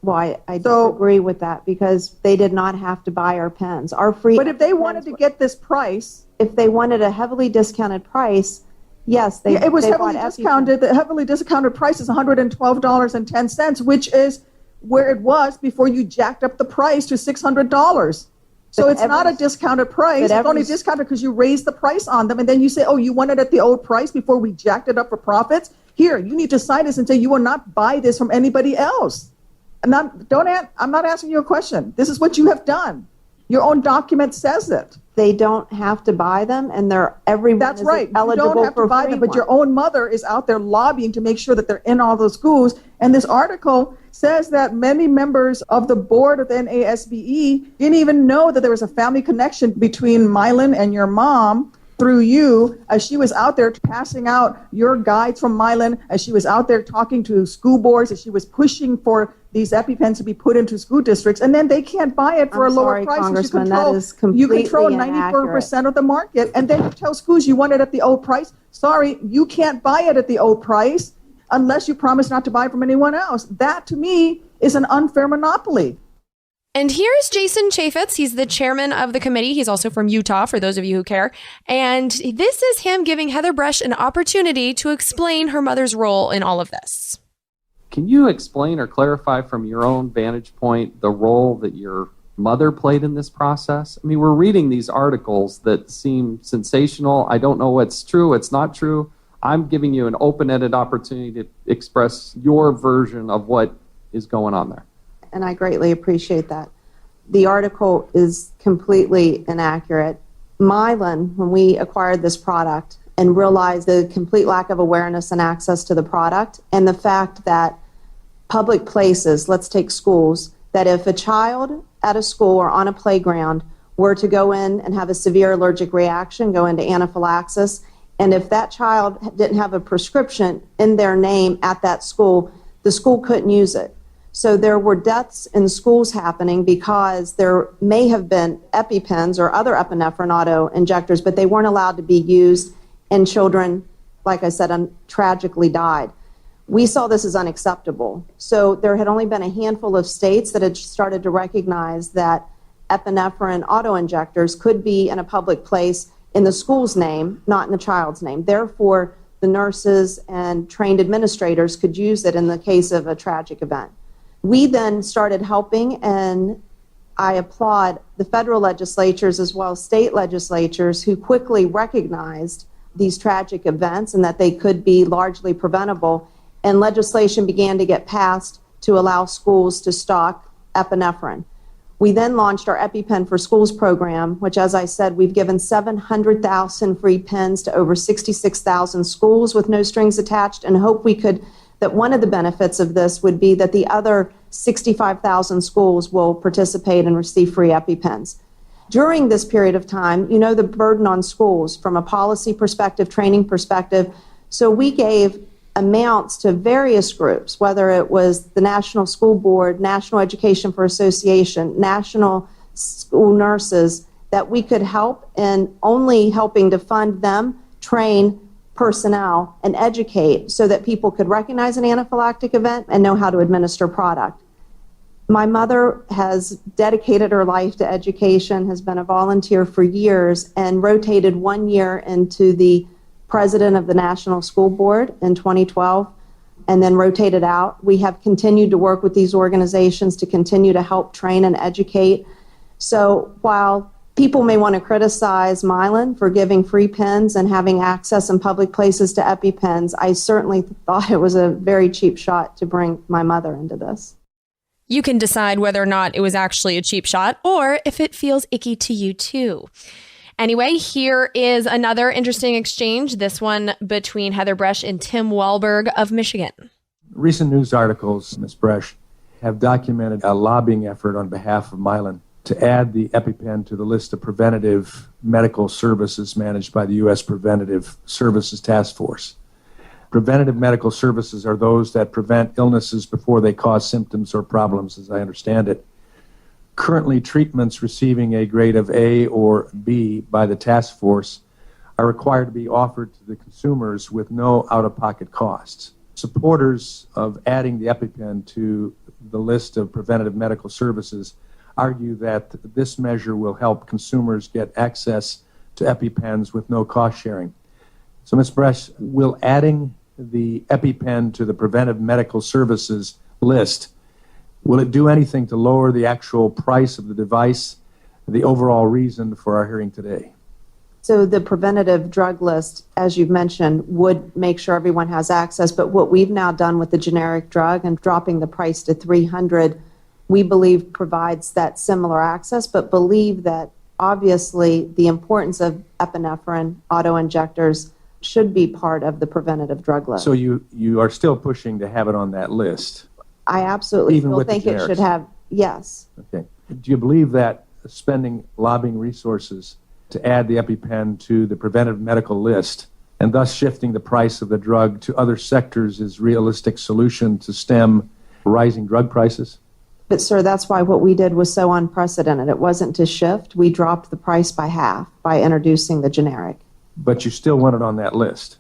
Well, I disagree with that because they did not have to buy our pens. Our free. But if they wanted to get this price, if they wanted a heavily discounted price, yes, they. Yeah, it was they heavily discounted. The heavily discounted price is $112.10, which is where it was before you jacked up the price to $600. So it's not a discounted price. It's only discounted because you raised the price on them, and then you say, "Oh, you want it at the old price before we jacked it up for profits." Here, you need to sign this and say you will not buy this from anybody else. I'm not asking you a question. This is what you have done. Your own document says it. They don't have to buy them, and everyone That's is right. eligible you don't have for to buy them, but your own mother is out there lobbying to make sure that they're in all those schools. And this article says that many members of the board of the NASBE didn't even know that there was a family connection between Mylan and your mom through you, as she was out there passing out your guides from Mylan, as she was out there talking to school boards, as she was pushing for these EpiPens to be put into school districts, and then they can't buy it for a lower price. Congressman, that is completely You control 94% of the market, and then you tell schools you want it at the old price. Sorry, you can't buy it at the old price unless you promise not to buy it from anyone else. That, to me, is an unfair monopoly. And here's Jason Chaffetz. He's the chairman of the committee. He's also from Utah, for those of you who care. And this is him giving Heather Bresch an opportunity to explain her mother's role in all of this. Can you explain or clarify from your own vantage point the role that your mother played in this process? I mean, we're reading these articles that seem sensational. I don't know what's true, what's not true. I'm giving you an open-ended opportunity to express your version of what is going on there. And I greatly appreciate that. The article is completely inaccurate. Mylan, when we acquired this product and realized the complete lack of awareness and access to the product, and the fact that public places, let's take schools, that if a child at a school or on a playground were to go in and have a severe allergic reaction, go into anaphylaxis, and if that child didn't have a prescription in their name at that school, the school couldn't use it. So there were deaths in schools happening because there may have been EpiPens or other epinephrine auto injectors, but they weren't allowed to be used, and children, like I said, tragically died. We saw this as unacceptable. So there had only been a handful of states that had started to recognize that epinephrine auto injectors could be in a public place in the school's name, not in the child's name. Therefore, the nurses and trained administrators could use it in the case of a tragic event. We then started helping, and I applaud the federal legislatures as well as state legislatures who quickly recognized these tragic events and that they could be largely preventable, and legislation began to get passed to allow schools to stock epinephrine. We then launched our EpiPen for Schools program, which, as I said, we've given 700,000 free pens to over 66,000 schools with no strings attached, and hope that one of the benefits of this would be that the other 65,000 schools will participate and receive free EpiPens. During this period of time, you know the burden on schools from a policy perspective, training perspective, so we gave amounts to various groups, whether it was the National School Board, National Education for Association, National School Nurses, that we could help, and only helping to fund them, train personnel, and educate so that people could recognize an anaphylactic event and know how to administer product. My mother has dedicated her life to education, has been a volunteer for years, and rotated 1 year into the president of the National School Board in 2012, and then rotated out. We have continued to work with these organizations to continue to help train and educate. So while people may want to criticize Mylan for giving free pens and having access in public places to EpiPens, I certainly thought it was a very cheap shot to bring my mother into this. You can decide whether or not it was actually a cheap shot or if it feels icky to you too. Anyway, here is another interesting exchange, this one between Heather Bresch and Tim Wahlberg of Michigan. Recent news articles, Ms. Bresch, have documented a lobbying effort on behalf of Mylan to add the EpiPen to the list of preventative medical services managed by the U.S. Preventative Services Task Force. Preventative medical services are those that prevent illnesses before they cause symptoms or problems, as I understand it. Currently, treatments receiving a grade of A or B by the task force are required to be offered to the consumers with no out-of-pocket costs. Supporters of adding the EpiPen to the list of preventative medical services argue that this measure will help consumers get access to EpiPens with no cost sharing. So, Ms. Bresch, will adding the EpiPen to the preventive medical services list, will it do anything to lower the actual price of the device, the overall reason for our hearing today? So the preventative drug list, as you've mentioned, would make sure everyone has access, but what we've now done with the generic drug and dropping the price to $300, we believe provides that similar access, but believe that obviously the importance of epinephrine auto-injectors should be part of the preventative drug list. So you are still pushing to have it on that list? I absolutely Even still with the think it should generics? have, yes. Okay. Do you believe that spending lobbying resources to add the EpiPen to the preventive medical list and thus shifting the price of the drug to other sectors is a realistic solution to stem rising drug prices? But, sir, that's why what we did was so unprecedented. It wasn't to shift. We dropped the price by half by introducing the generic. But you still want it on that list?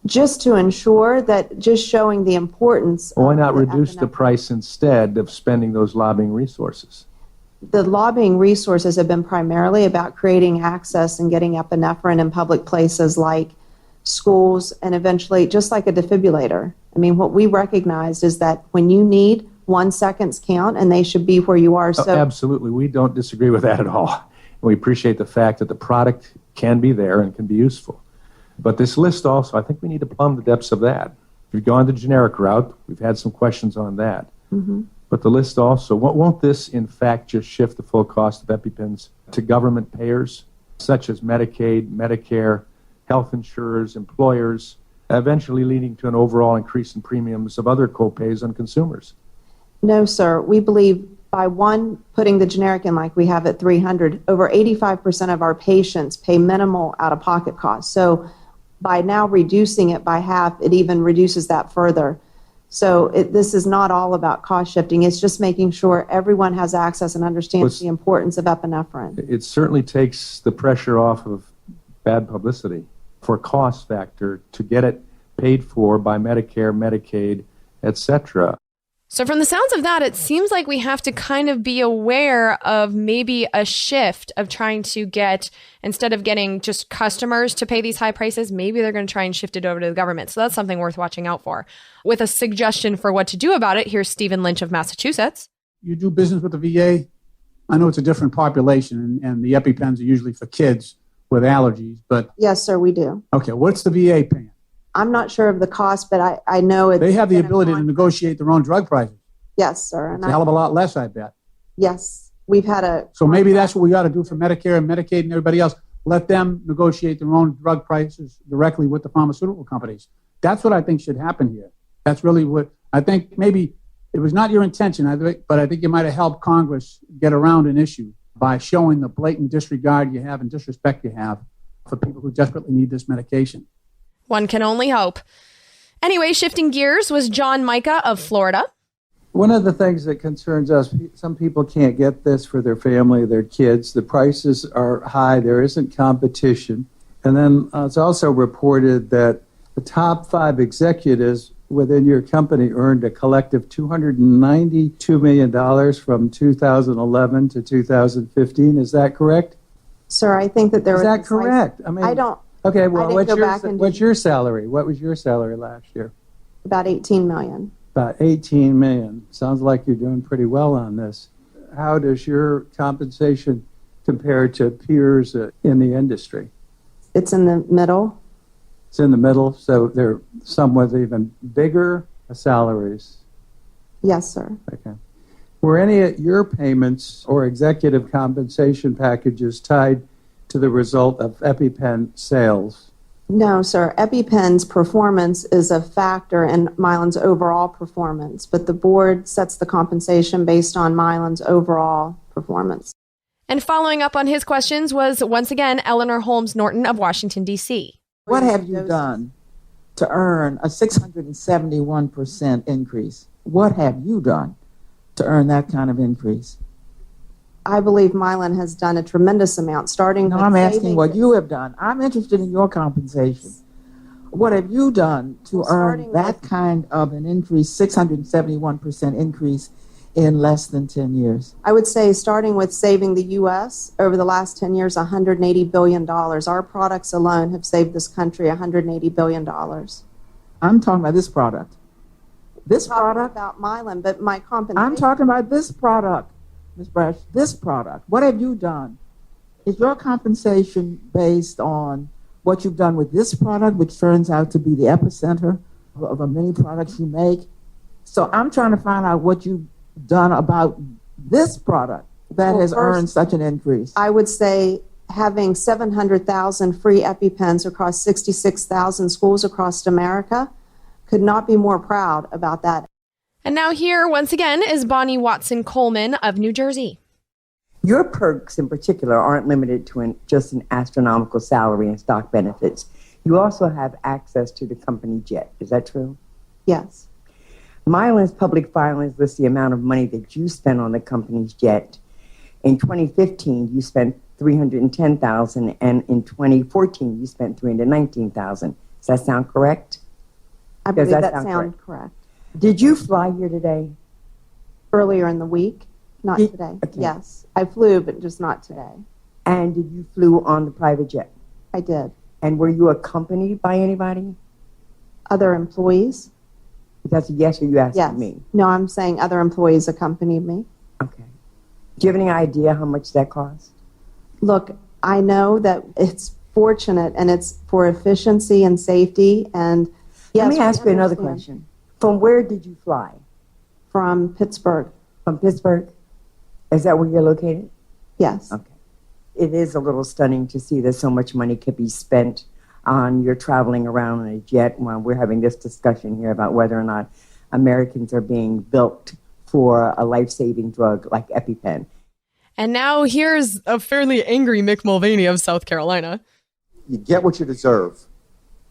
Just to ensure that, just showing the importance. Why not reduce the price instead of spending those lobbying resources? The lobbying resources have been primarily about creating access and getting epinephrine in public places like schools and eventually just like a defibrillator. I mean, what we recognized is that when you need 1 second's count, and they should be where you are. So absolutely. We don't disagree with that at all. We appreciate the fact that the product can be there and can be useful. But this list also, I think we need to plumb the depths of that. We've gone the generic route. We've had some questions on that. Mm-hmm. But the list also, won't this in fact just shift the full cost of EpiPens to government payers, such as Medicaid, Medicare, health insurers, employers, eventually leading to an overall increase in premiums of other copays on consumers? No, sir. We believe by putting the generic in like we have at $300, over 85% of our patients pay minimal out-of-pocket costs. So by now reducing it by half, it even reduces that further. So this is not all about cost shifting. It's just making sure everyone has access and understands the importance of epinephrine. It certainly takes the pressure off of bad publicity for cost factor to get it paid for by Medicare, Medicaid, etc. So from the sounds of that, it seems like we have to kind of be aware of maybe a shift of trying to get, instead of getting just customers to pay these high prices, maybe they're going to try and shift it over to the government. So that's something worth watching out for. With a suggestion for what to do about it, here's Stephen Lynch of Massachusetts. You do business with the VA? I know it's a different population, and the EpiPens are usually for kids with allergies, but... Yes, sir, we do. Okay, what's the VA paying? I'm not sure of the cost, but I know it's... They have the ability to negotiate their own drug prices. Yes, sir. It's a hell of a lot less, I bet. Yes, we've had a... So maybe that's what we got to do for Medicare and Medicaid and everybody else. Let them negotiate their own drug prices directly with the pharmaceutical companies. That's what I think should happen here. That's really what... I think maybe it was not your intention, but I think you might have helped Congress get around an issue by showing the blatant disregard you have and disrespect you have for people who desperately need this medication. One can only hope. Anyway, shifting gears was John Micah of Florida. One of the things that concerns us, some people can't get this for their family, their kids. The prices are high. There isn't competition. And then it's also reported that the top 5 executives within your company earned a collective $292 million from 2011 to 2015. Is that correct? Sir, I think that there was... Is that correct? I mean, I don't... Okay, well, what's your salary? What was your salary last year? About $18 million. About $18 million. Sounds like you're doing pretty well on this. How does your compensation compare to peers in the industry? It's in the middle. It's in the middle, so they're somewhat even bigger salaries. Yes, sir. Okay. Were any of your payments or executive compensation packages tied to the result of EpiPen sales? No, sir. EpiPen's performance is a factor in Mylan's overall performance, but the board sets the compensation based on Mylan's overall performance. And following up on his questions was, once again, Eleanor Holmes Norton of Washington, D.C. What have you done to earn a 671% increase? What have you done to earn that kind of increase? I believe Mylan has done a tremendous amount, starting with... I'm asking what you have done. I'm interested in your compensation. What have you done to earn that kind of an increase, 671% increase in less than 10 years? I would say starting with saving the U.S. over the last 10 years, $180 billion. Our products alone have saved this country $180 billion. I'm talking about this product. This product? About Mylan, but my compensation... I'm talking about this product. Ms. Bresch, this product, what have you done? Is your compensation based on what you've done with this product, which turns out to be the epicenter of the many products you make? So I'm trying to find out what you've done about this product that has earned such an increase. I would say having 700,000 free EpiPens across 66,000 schools across America, could not be more proud about that. And now here, once again, is Bonnie Watson-Coleman of New Jersey. Your perks in particular aren't limited to just an astronomical salary and stock benefits. You also have access to the company jet. Is that true? Yes. Mylan's public filings list the amount of money that you spent on the company's jet. In 2015, you spent $310,000, and in 2014, you spent $319,000. Does that sound correct? I believe that sounds correct. Did you fly here today? Earlier in the week, not today. Okay. Yes, I flew, but just not today. And did you flew on the private jet? I did. And were you accompanied by anybody? Other employees. That's a yes, or you asking Yes. me? No, I'm saying other employees accompanied me. Okay. Do you have any idea how much that cost? Look, I know that it's fortunate and it's for efficiency and safety. And yes, Let me ask you another understand. question. From where did you fly? From Pittsburgh. From Pittsburgh? Is that where you're located? Yes. Okay. It is a little stunning to see that so much money could be spent on your traveling around in a jet while we're having this discussion here about whether or not Americans are being built for a life-saving drug like EpiPen. And now here's a fairly angry Mick Mulvaney of South Carolina. You get what you deserve.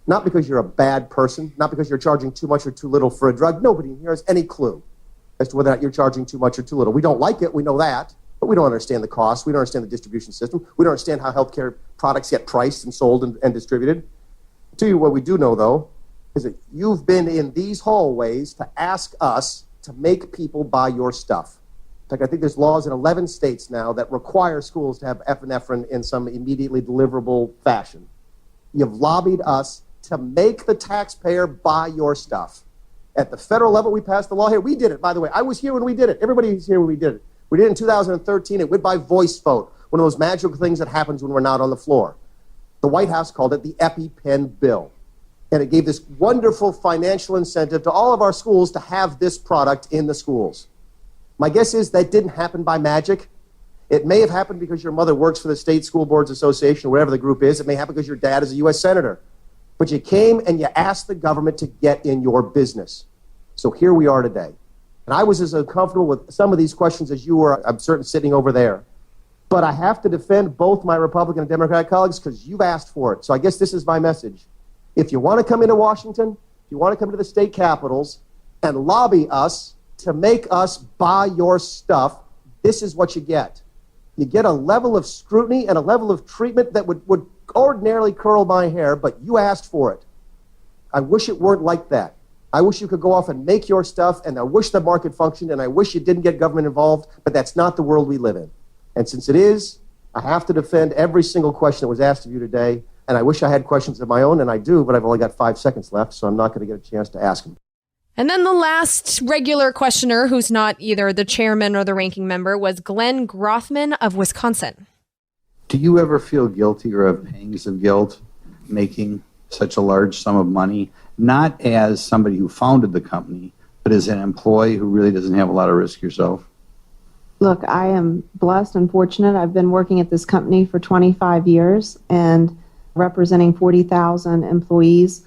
Not because you're a bad person, not because you're charging too much or too little for a drug. Nobody here has any clue as to whether or not you're charging too much or too little. We don't like it, we know that, but we don't understand the cost. We don't understand the distribution system. We don't understand how healthcare products get priced and sold and distributed. I'll tell you what we do know, though, is that you've been in these hallways to ask us to make people buy your stuff. In fact, I think there's laws in 11 states now that require schools to have epinephrine in some immediately deliverable fashion. You've lobbied us to make the taxpayer buy your stuff. At the federal level, we passed the law here. We did it, by the way. I was here when we did it. Everybody was here when we did it. We did it in 2013. It went by voice vote, one of those magical things that happens when we're not on the floor. The White House called it the EpiPen bill. And it gave this wonderful financial incentive to all of our schools to have this product in the schools. My guess is that didn't happen by magic. It may have happened because your mother works for the State School Boards Association, or whatever the group is. It may happen because your dad is a U.S. Senator. But you came and you asked the government to get in your business. So here we are today. And I was as uncomfortable with some of these questions as you were, I'm certain, sitting over there. But I have to defend both my Republican and Democratic colleagues because you've asked for it. So I guess this is my message. If you want to come into Washington, if you want to come to the state capitals and lobby us to make us buy your stuff, this is what you get. You get a level of scrutiny and a level of treatment that would ordinarily curl my hair, but you asked for it. I wish it weren't like that. I wish you could go off and make your stuff, and I wish the market functioned, and I wish you didn't get government involved, but that's not the world we live in. And since it is, I have to defend every single question that was asked of you today, and I wish I had questions of my own, and I do, but I've only got 5 seconds left, so I'm not going to get a chance to ask them. And then the last regular questioner, who's not either the chairman or the ranking member, was Glenn Grothman of Wisconsin. Do you ever feel guilty or have pangs of guilt making such a large sum of money, not as somebody who founded the company, but as an employee who really doesn't have a lot of risk yourself? Look, I am blessed and fortunate. I've been working at this company for 25 years and representing 40,000 employees.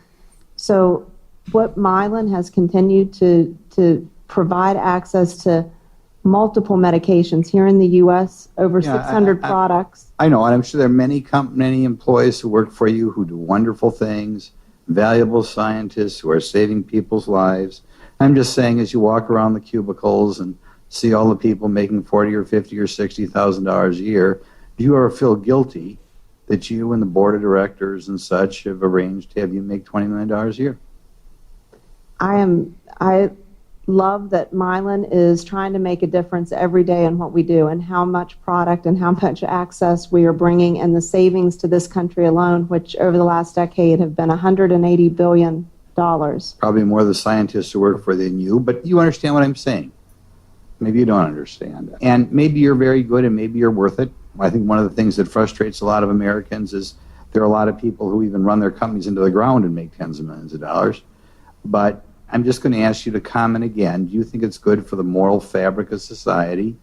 So what Mylan has continued to provide access to multiple medications here in the U.S., over 600 products. I know, and I'm sure there are many employees who work for you who do wonderful things, valuable scientists who are saving people's lives. I'm just saying, as you walk around the cubicles and see all the people making $40 or $50 or $60,000 a year, do you ever feel guilty that you and the board of directors and such have arranged to have you make $20 million a year? I love that Mylan is trying to make a difference every day in what we do and how much product and how much access we are bringing, and the savings to this country alone, which over the last decade have been $180 billion. Probably more the scientists who work for than you, but you understand what I'm saying. Maybe you don't understand. And maybe you're very good and maybe you're worth it. I think one of the things that frustrates a lot of Americans is there are a lot of people who even run their companies into the ground and make tens of millions of dollars. But I'm just going to ask you to comment again. Do you think it's good for the moral fabric of society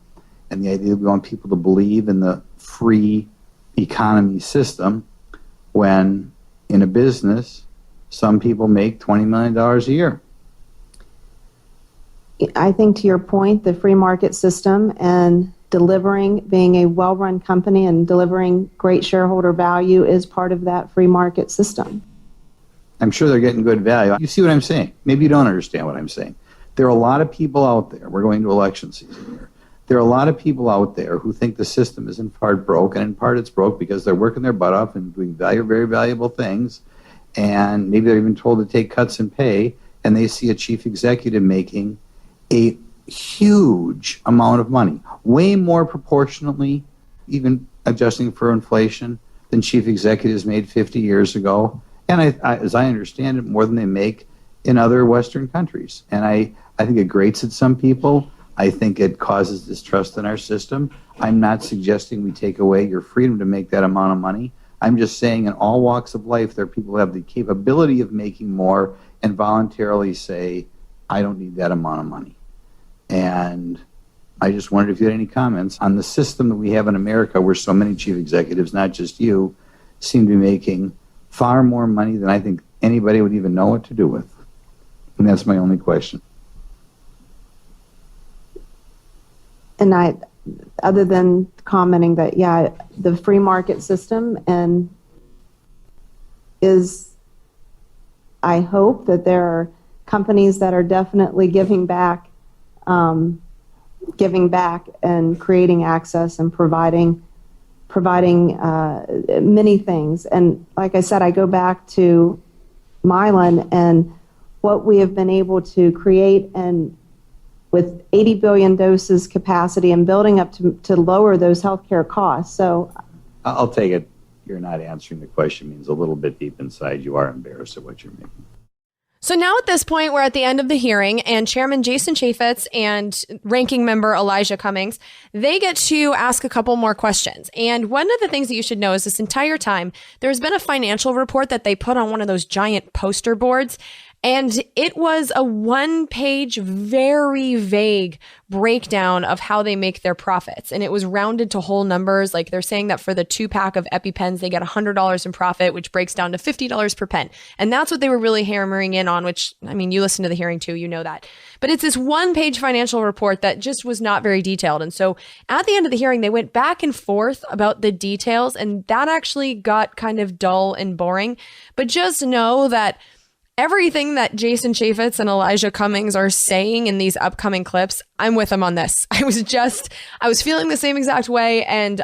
and the idea that we want people to believe in the free economy system when in a business some people make $20 million a year? I think, to your point, the free market system and being a well-run company and delivering great shareholder value is part of that free market system. I'm sure they're getting good value. You see what I'm saying? Maybe you don't understand what I'm saying. There are a lot of people out there. We're going to election season here. There are a lot of people out there who think the system is in part broke, and in part it's broke because they're working their butt off and doing very valuable things, and maybe they're even told to take cuts in pay, and they see a chief executive making a huge amount of money, way more proportionately, even adjusting for inflation, than chief executives made 50 years ago. And as I understand it, more than they make in other Western countries. And I think it grates at some people. I think it causes distrust in our system. I'm not suggesting we take away your freedom to make that amount of money. I'm just saying in all walks of life, there are people who have the capability of making more and voluntarily say, I don't need that amount of money. And I just wondered if you had any comments on the system that we have in America where so many chief executives, not just you, seem to be making far more money than I think anybody would even know what to do with. And that's my only question. And other than commenting that, yeah, the free market system I hope that there are companies that are definitely giving back and creating access and providing many things. And like I said, I go back to Mylan and what we have been able to create, and with 80 billion doses capacity and building up to lower those healthcare costs. So I'll take it. You're not answering the question means a little bit deep inside you are embarrassed at what you're making. So now at this point, we're at the end of the hearing, and Chairman Jason Chaffetz and Ranking Member Elijah Cummings, they get to ask a couple more questions. And one of the things that you should know is this entire time, there's been a financial report that they put on one of those giant poster boards. And it was a one-page, very vague breakdown of how they make their profits. And it was rounded to whole numbers. Like they're saying that for the 2-pack of EpiPens, they get $100 in profit, which breaks down to $50 per pen. And that's what they were really hammering in on, which, I mean, you listen to the hearing too, you know that. But it's this one-page financial report that just was not very detailed. And so at the end of the hearing, they went back and forth about the details, and that actually got kind of dull and boring. But just know that everything that Jason Chaffetz and Elijah Cummings are saying in these upcoming clips, I'm with them on this. I was feeling the same exact way. And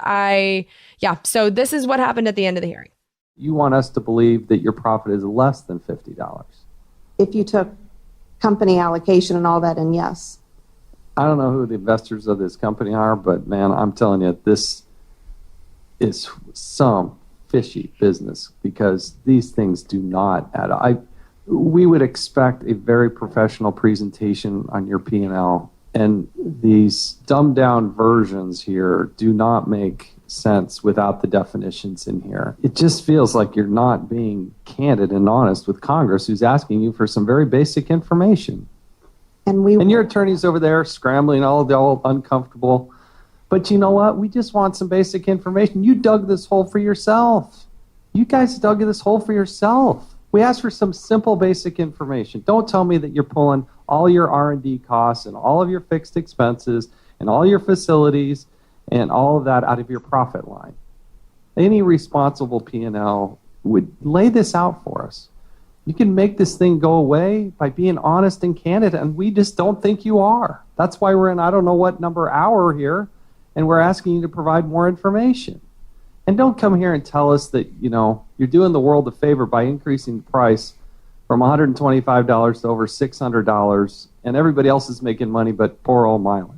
so this is what happened at the end of the hearing. You want us to believe that your profit is less than $50. if you took company allocation and all that, and yes. I don't know who the investors of this company are, but man, I'm telling you, this is some fishy business because these things do not add up. We would expect a very professional presentation on your P&L, and these dumbed down versions here do not make sense without the definitions in here. It just feels like you're not being candid and honest with Congress, who's asking you for some very basic information. And your attorney's over there scrambling, all uncomfortable. But you know what? We just want some basic information. You dug this hole for yourself. You guys dug this hole for yourself. We asked for some simple, basic information. Don't tell me that you're pulling all your R&D costs and all of your fixed expenses and all your facilities and all of that out of your profit line. Any responsible P&L would lay this out for us. You can make this thing go away by being honest and candid, and we just don't think you are. That's why we're in I don't know what number hour here, and we're asking you to provide more information. And don't come here and tell us that, you know, you're doing the world a favor by increasing the price from $125 to over $600, and everybody else is making money but poor old Mylan.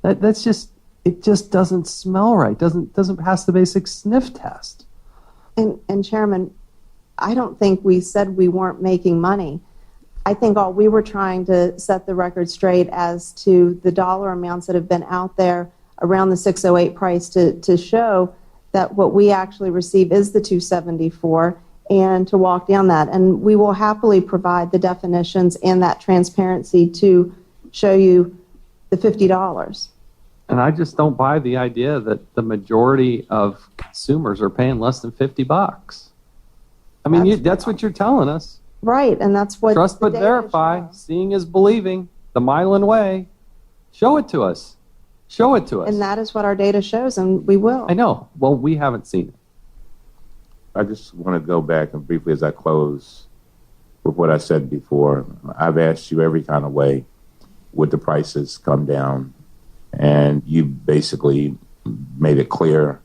That's just, it just doesn't smell right. Doesn't pass the basic sniff test. And Chairman, I don't think we said we weren't making money. I think all we were trying to set the record straight as to the dollar amounts that have been out there around the 608 price to show that what we actually receive is the 274 and to walk down that. And we will happily provide the definitions and that transparency to show you the $50. And I just don't buy the idea that the majority of consumers are paying less than $50. I mean, that's what you're telling us. Right, and that's what... Trust but verify. Seeing is believing. The Mylan way. Show it to us. Show it to us. And that is what our data shows, and we will. I know. Well, we haven't seen it. I just want to go back and briefly as I close with what I said before. I've asked you every kind of way, would the prices come down? And you basically made it clear.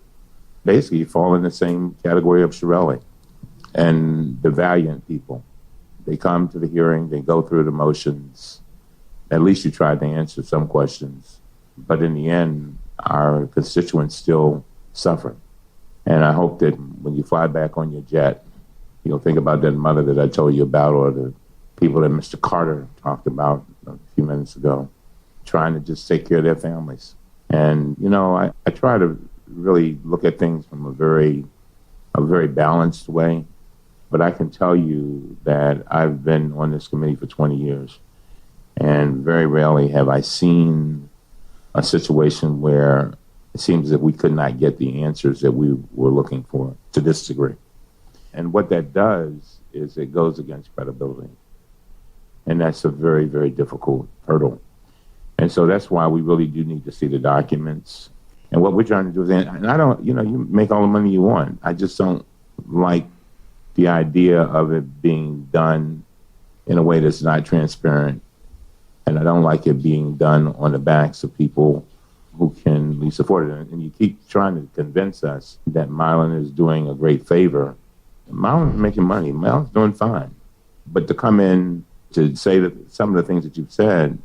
Basically, you fall in the same category of Shirelli and the valiant people. They come to the hearing, they go through the motions. At least you tried to answer some questions. But in the end, our constituents still suffer. And I hope that when you fly back on your jet, you'll think about that mother that I told you about, or the people that Mr. Carter talked about a few minutes ago, trying to just take care of their families. And, you know, I try to really look at things from a very balanced way. But I can tell you that I've been on this committee for 20 years, and very rarely have I seen a situation where it seems that we could not get the answers that we were looking for to this degree. And what that does is it goes against credibility. And that's a very, very difficult hurdle. And so that's why we really do need to see the documents. And what we're trying to do is, and I don't, you know, you make all the money you want. I just don't like the idea of it being done in a way that's not transparent. And I don't like it being done on the backs of people who can at least afford it. And you keep trying to convince us that Mylan is doing a great favor. Mylan's making money. Mylan's doing fine. But to come in to say that some of the things that you've said,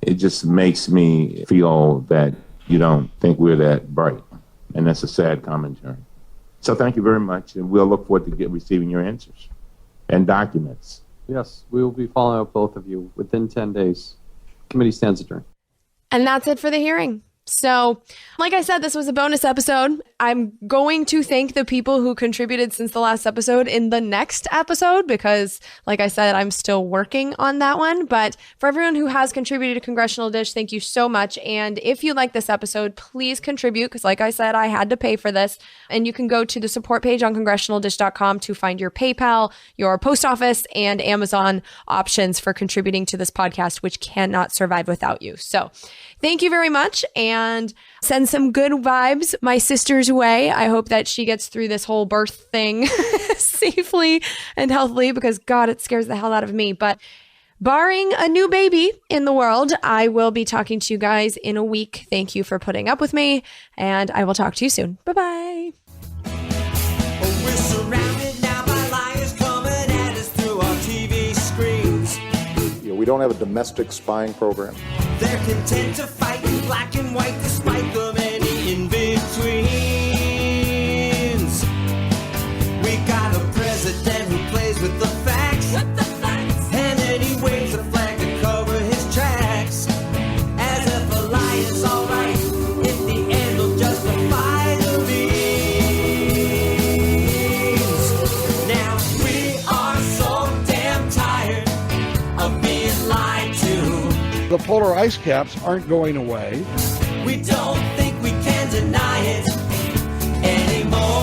it just makes me feel that you don't think we're that bright. And that's a sad commentary. So thank you very much, and we'll look forward to receiving your answers and documents. Yes, we will be following up both of you within 10 days. Committee stands adjourned. And that's it for the hearing. So, like I said, this was a bonus episode. I'm going to thank the people who contributed since the last episode in the next episode because, like I said, I'm still working on that one. But for everyone who has contributed to Congressional Dish, thank you so much. And if you like this episode, please contribute because, like I said, I had to pay for this. And you can go to the support page on congressionaldish.com to find your PayPal, your post office, and Amazon options for contributing to this podcast, which cannot survive without you. So thank you very much. And send some good vibes my sister's way. I hope that she gets through this whole birth thing safely and healthily because, God, it scares the hell out of me. But barring a new baby in the world, I will be talking to you guys in a week. Thank you for putting up with me, and I will talk to you soon. Bye-bye. We're surrounded now by liars coming at us through our TV screens. We don't have a domestic spying program. They're content to fight in black and white despite the many in-betweens. We got a president who plays with the facts. And then he waves a flag to cover his tracks. As if a lie is alright, if the end will justify the means. Now we are so damn tired of being lied to. The polar ice caps aren't going away. We don't think we can deny it anymore.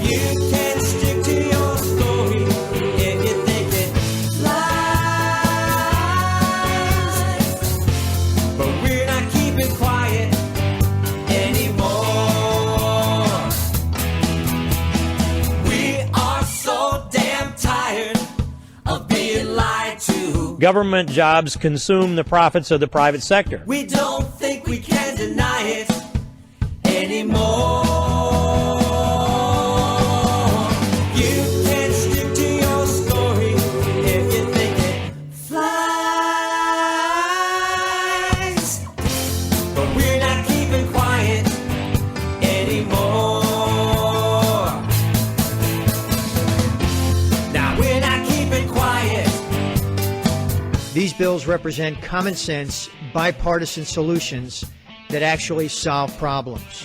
You can stick to your story if you think it lies. But we're not keeping quiet anymore. We are so damn tired of being lied to. Government jobs consume the profits of the private sector. We don't think we can deny it anymore. You can stick to your story if you think it flies. But we're not keeping quiet anymore. Now we're not keeping quiet. These bills represent common sense, bipartisan solutions that actually solve problems.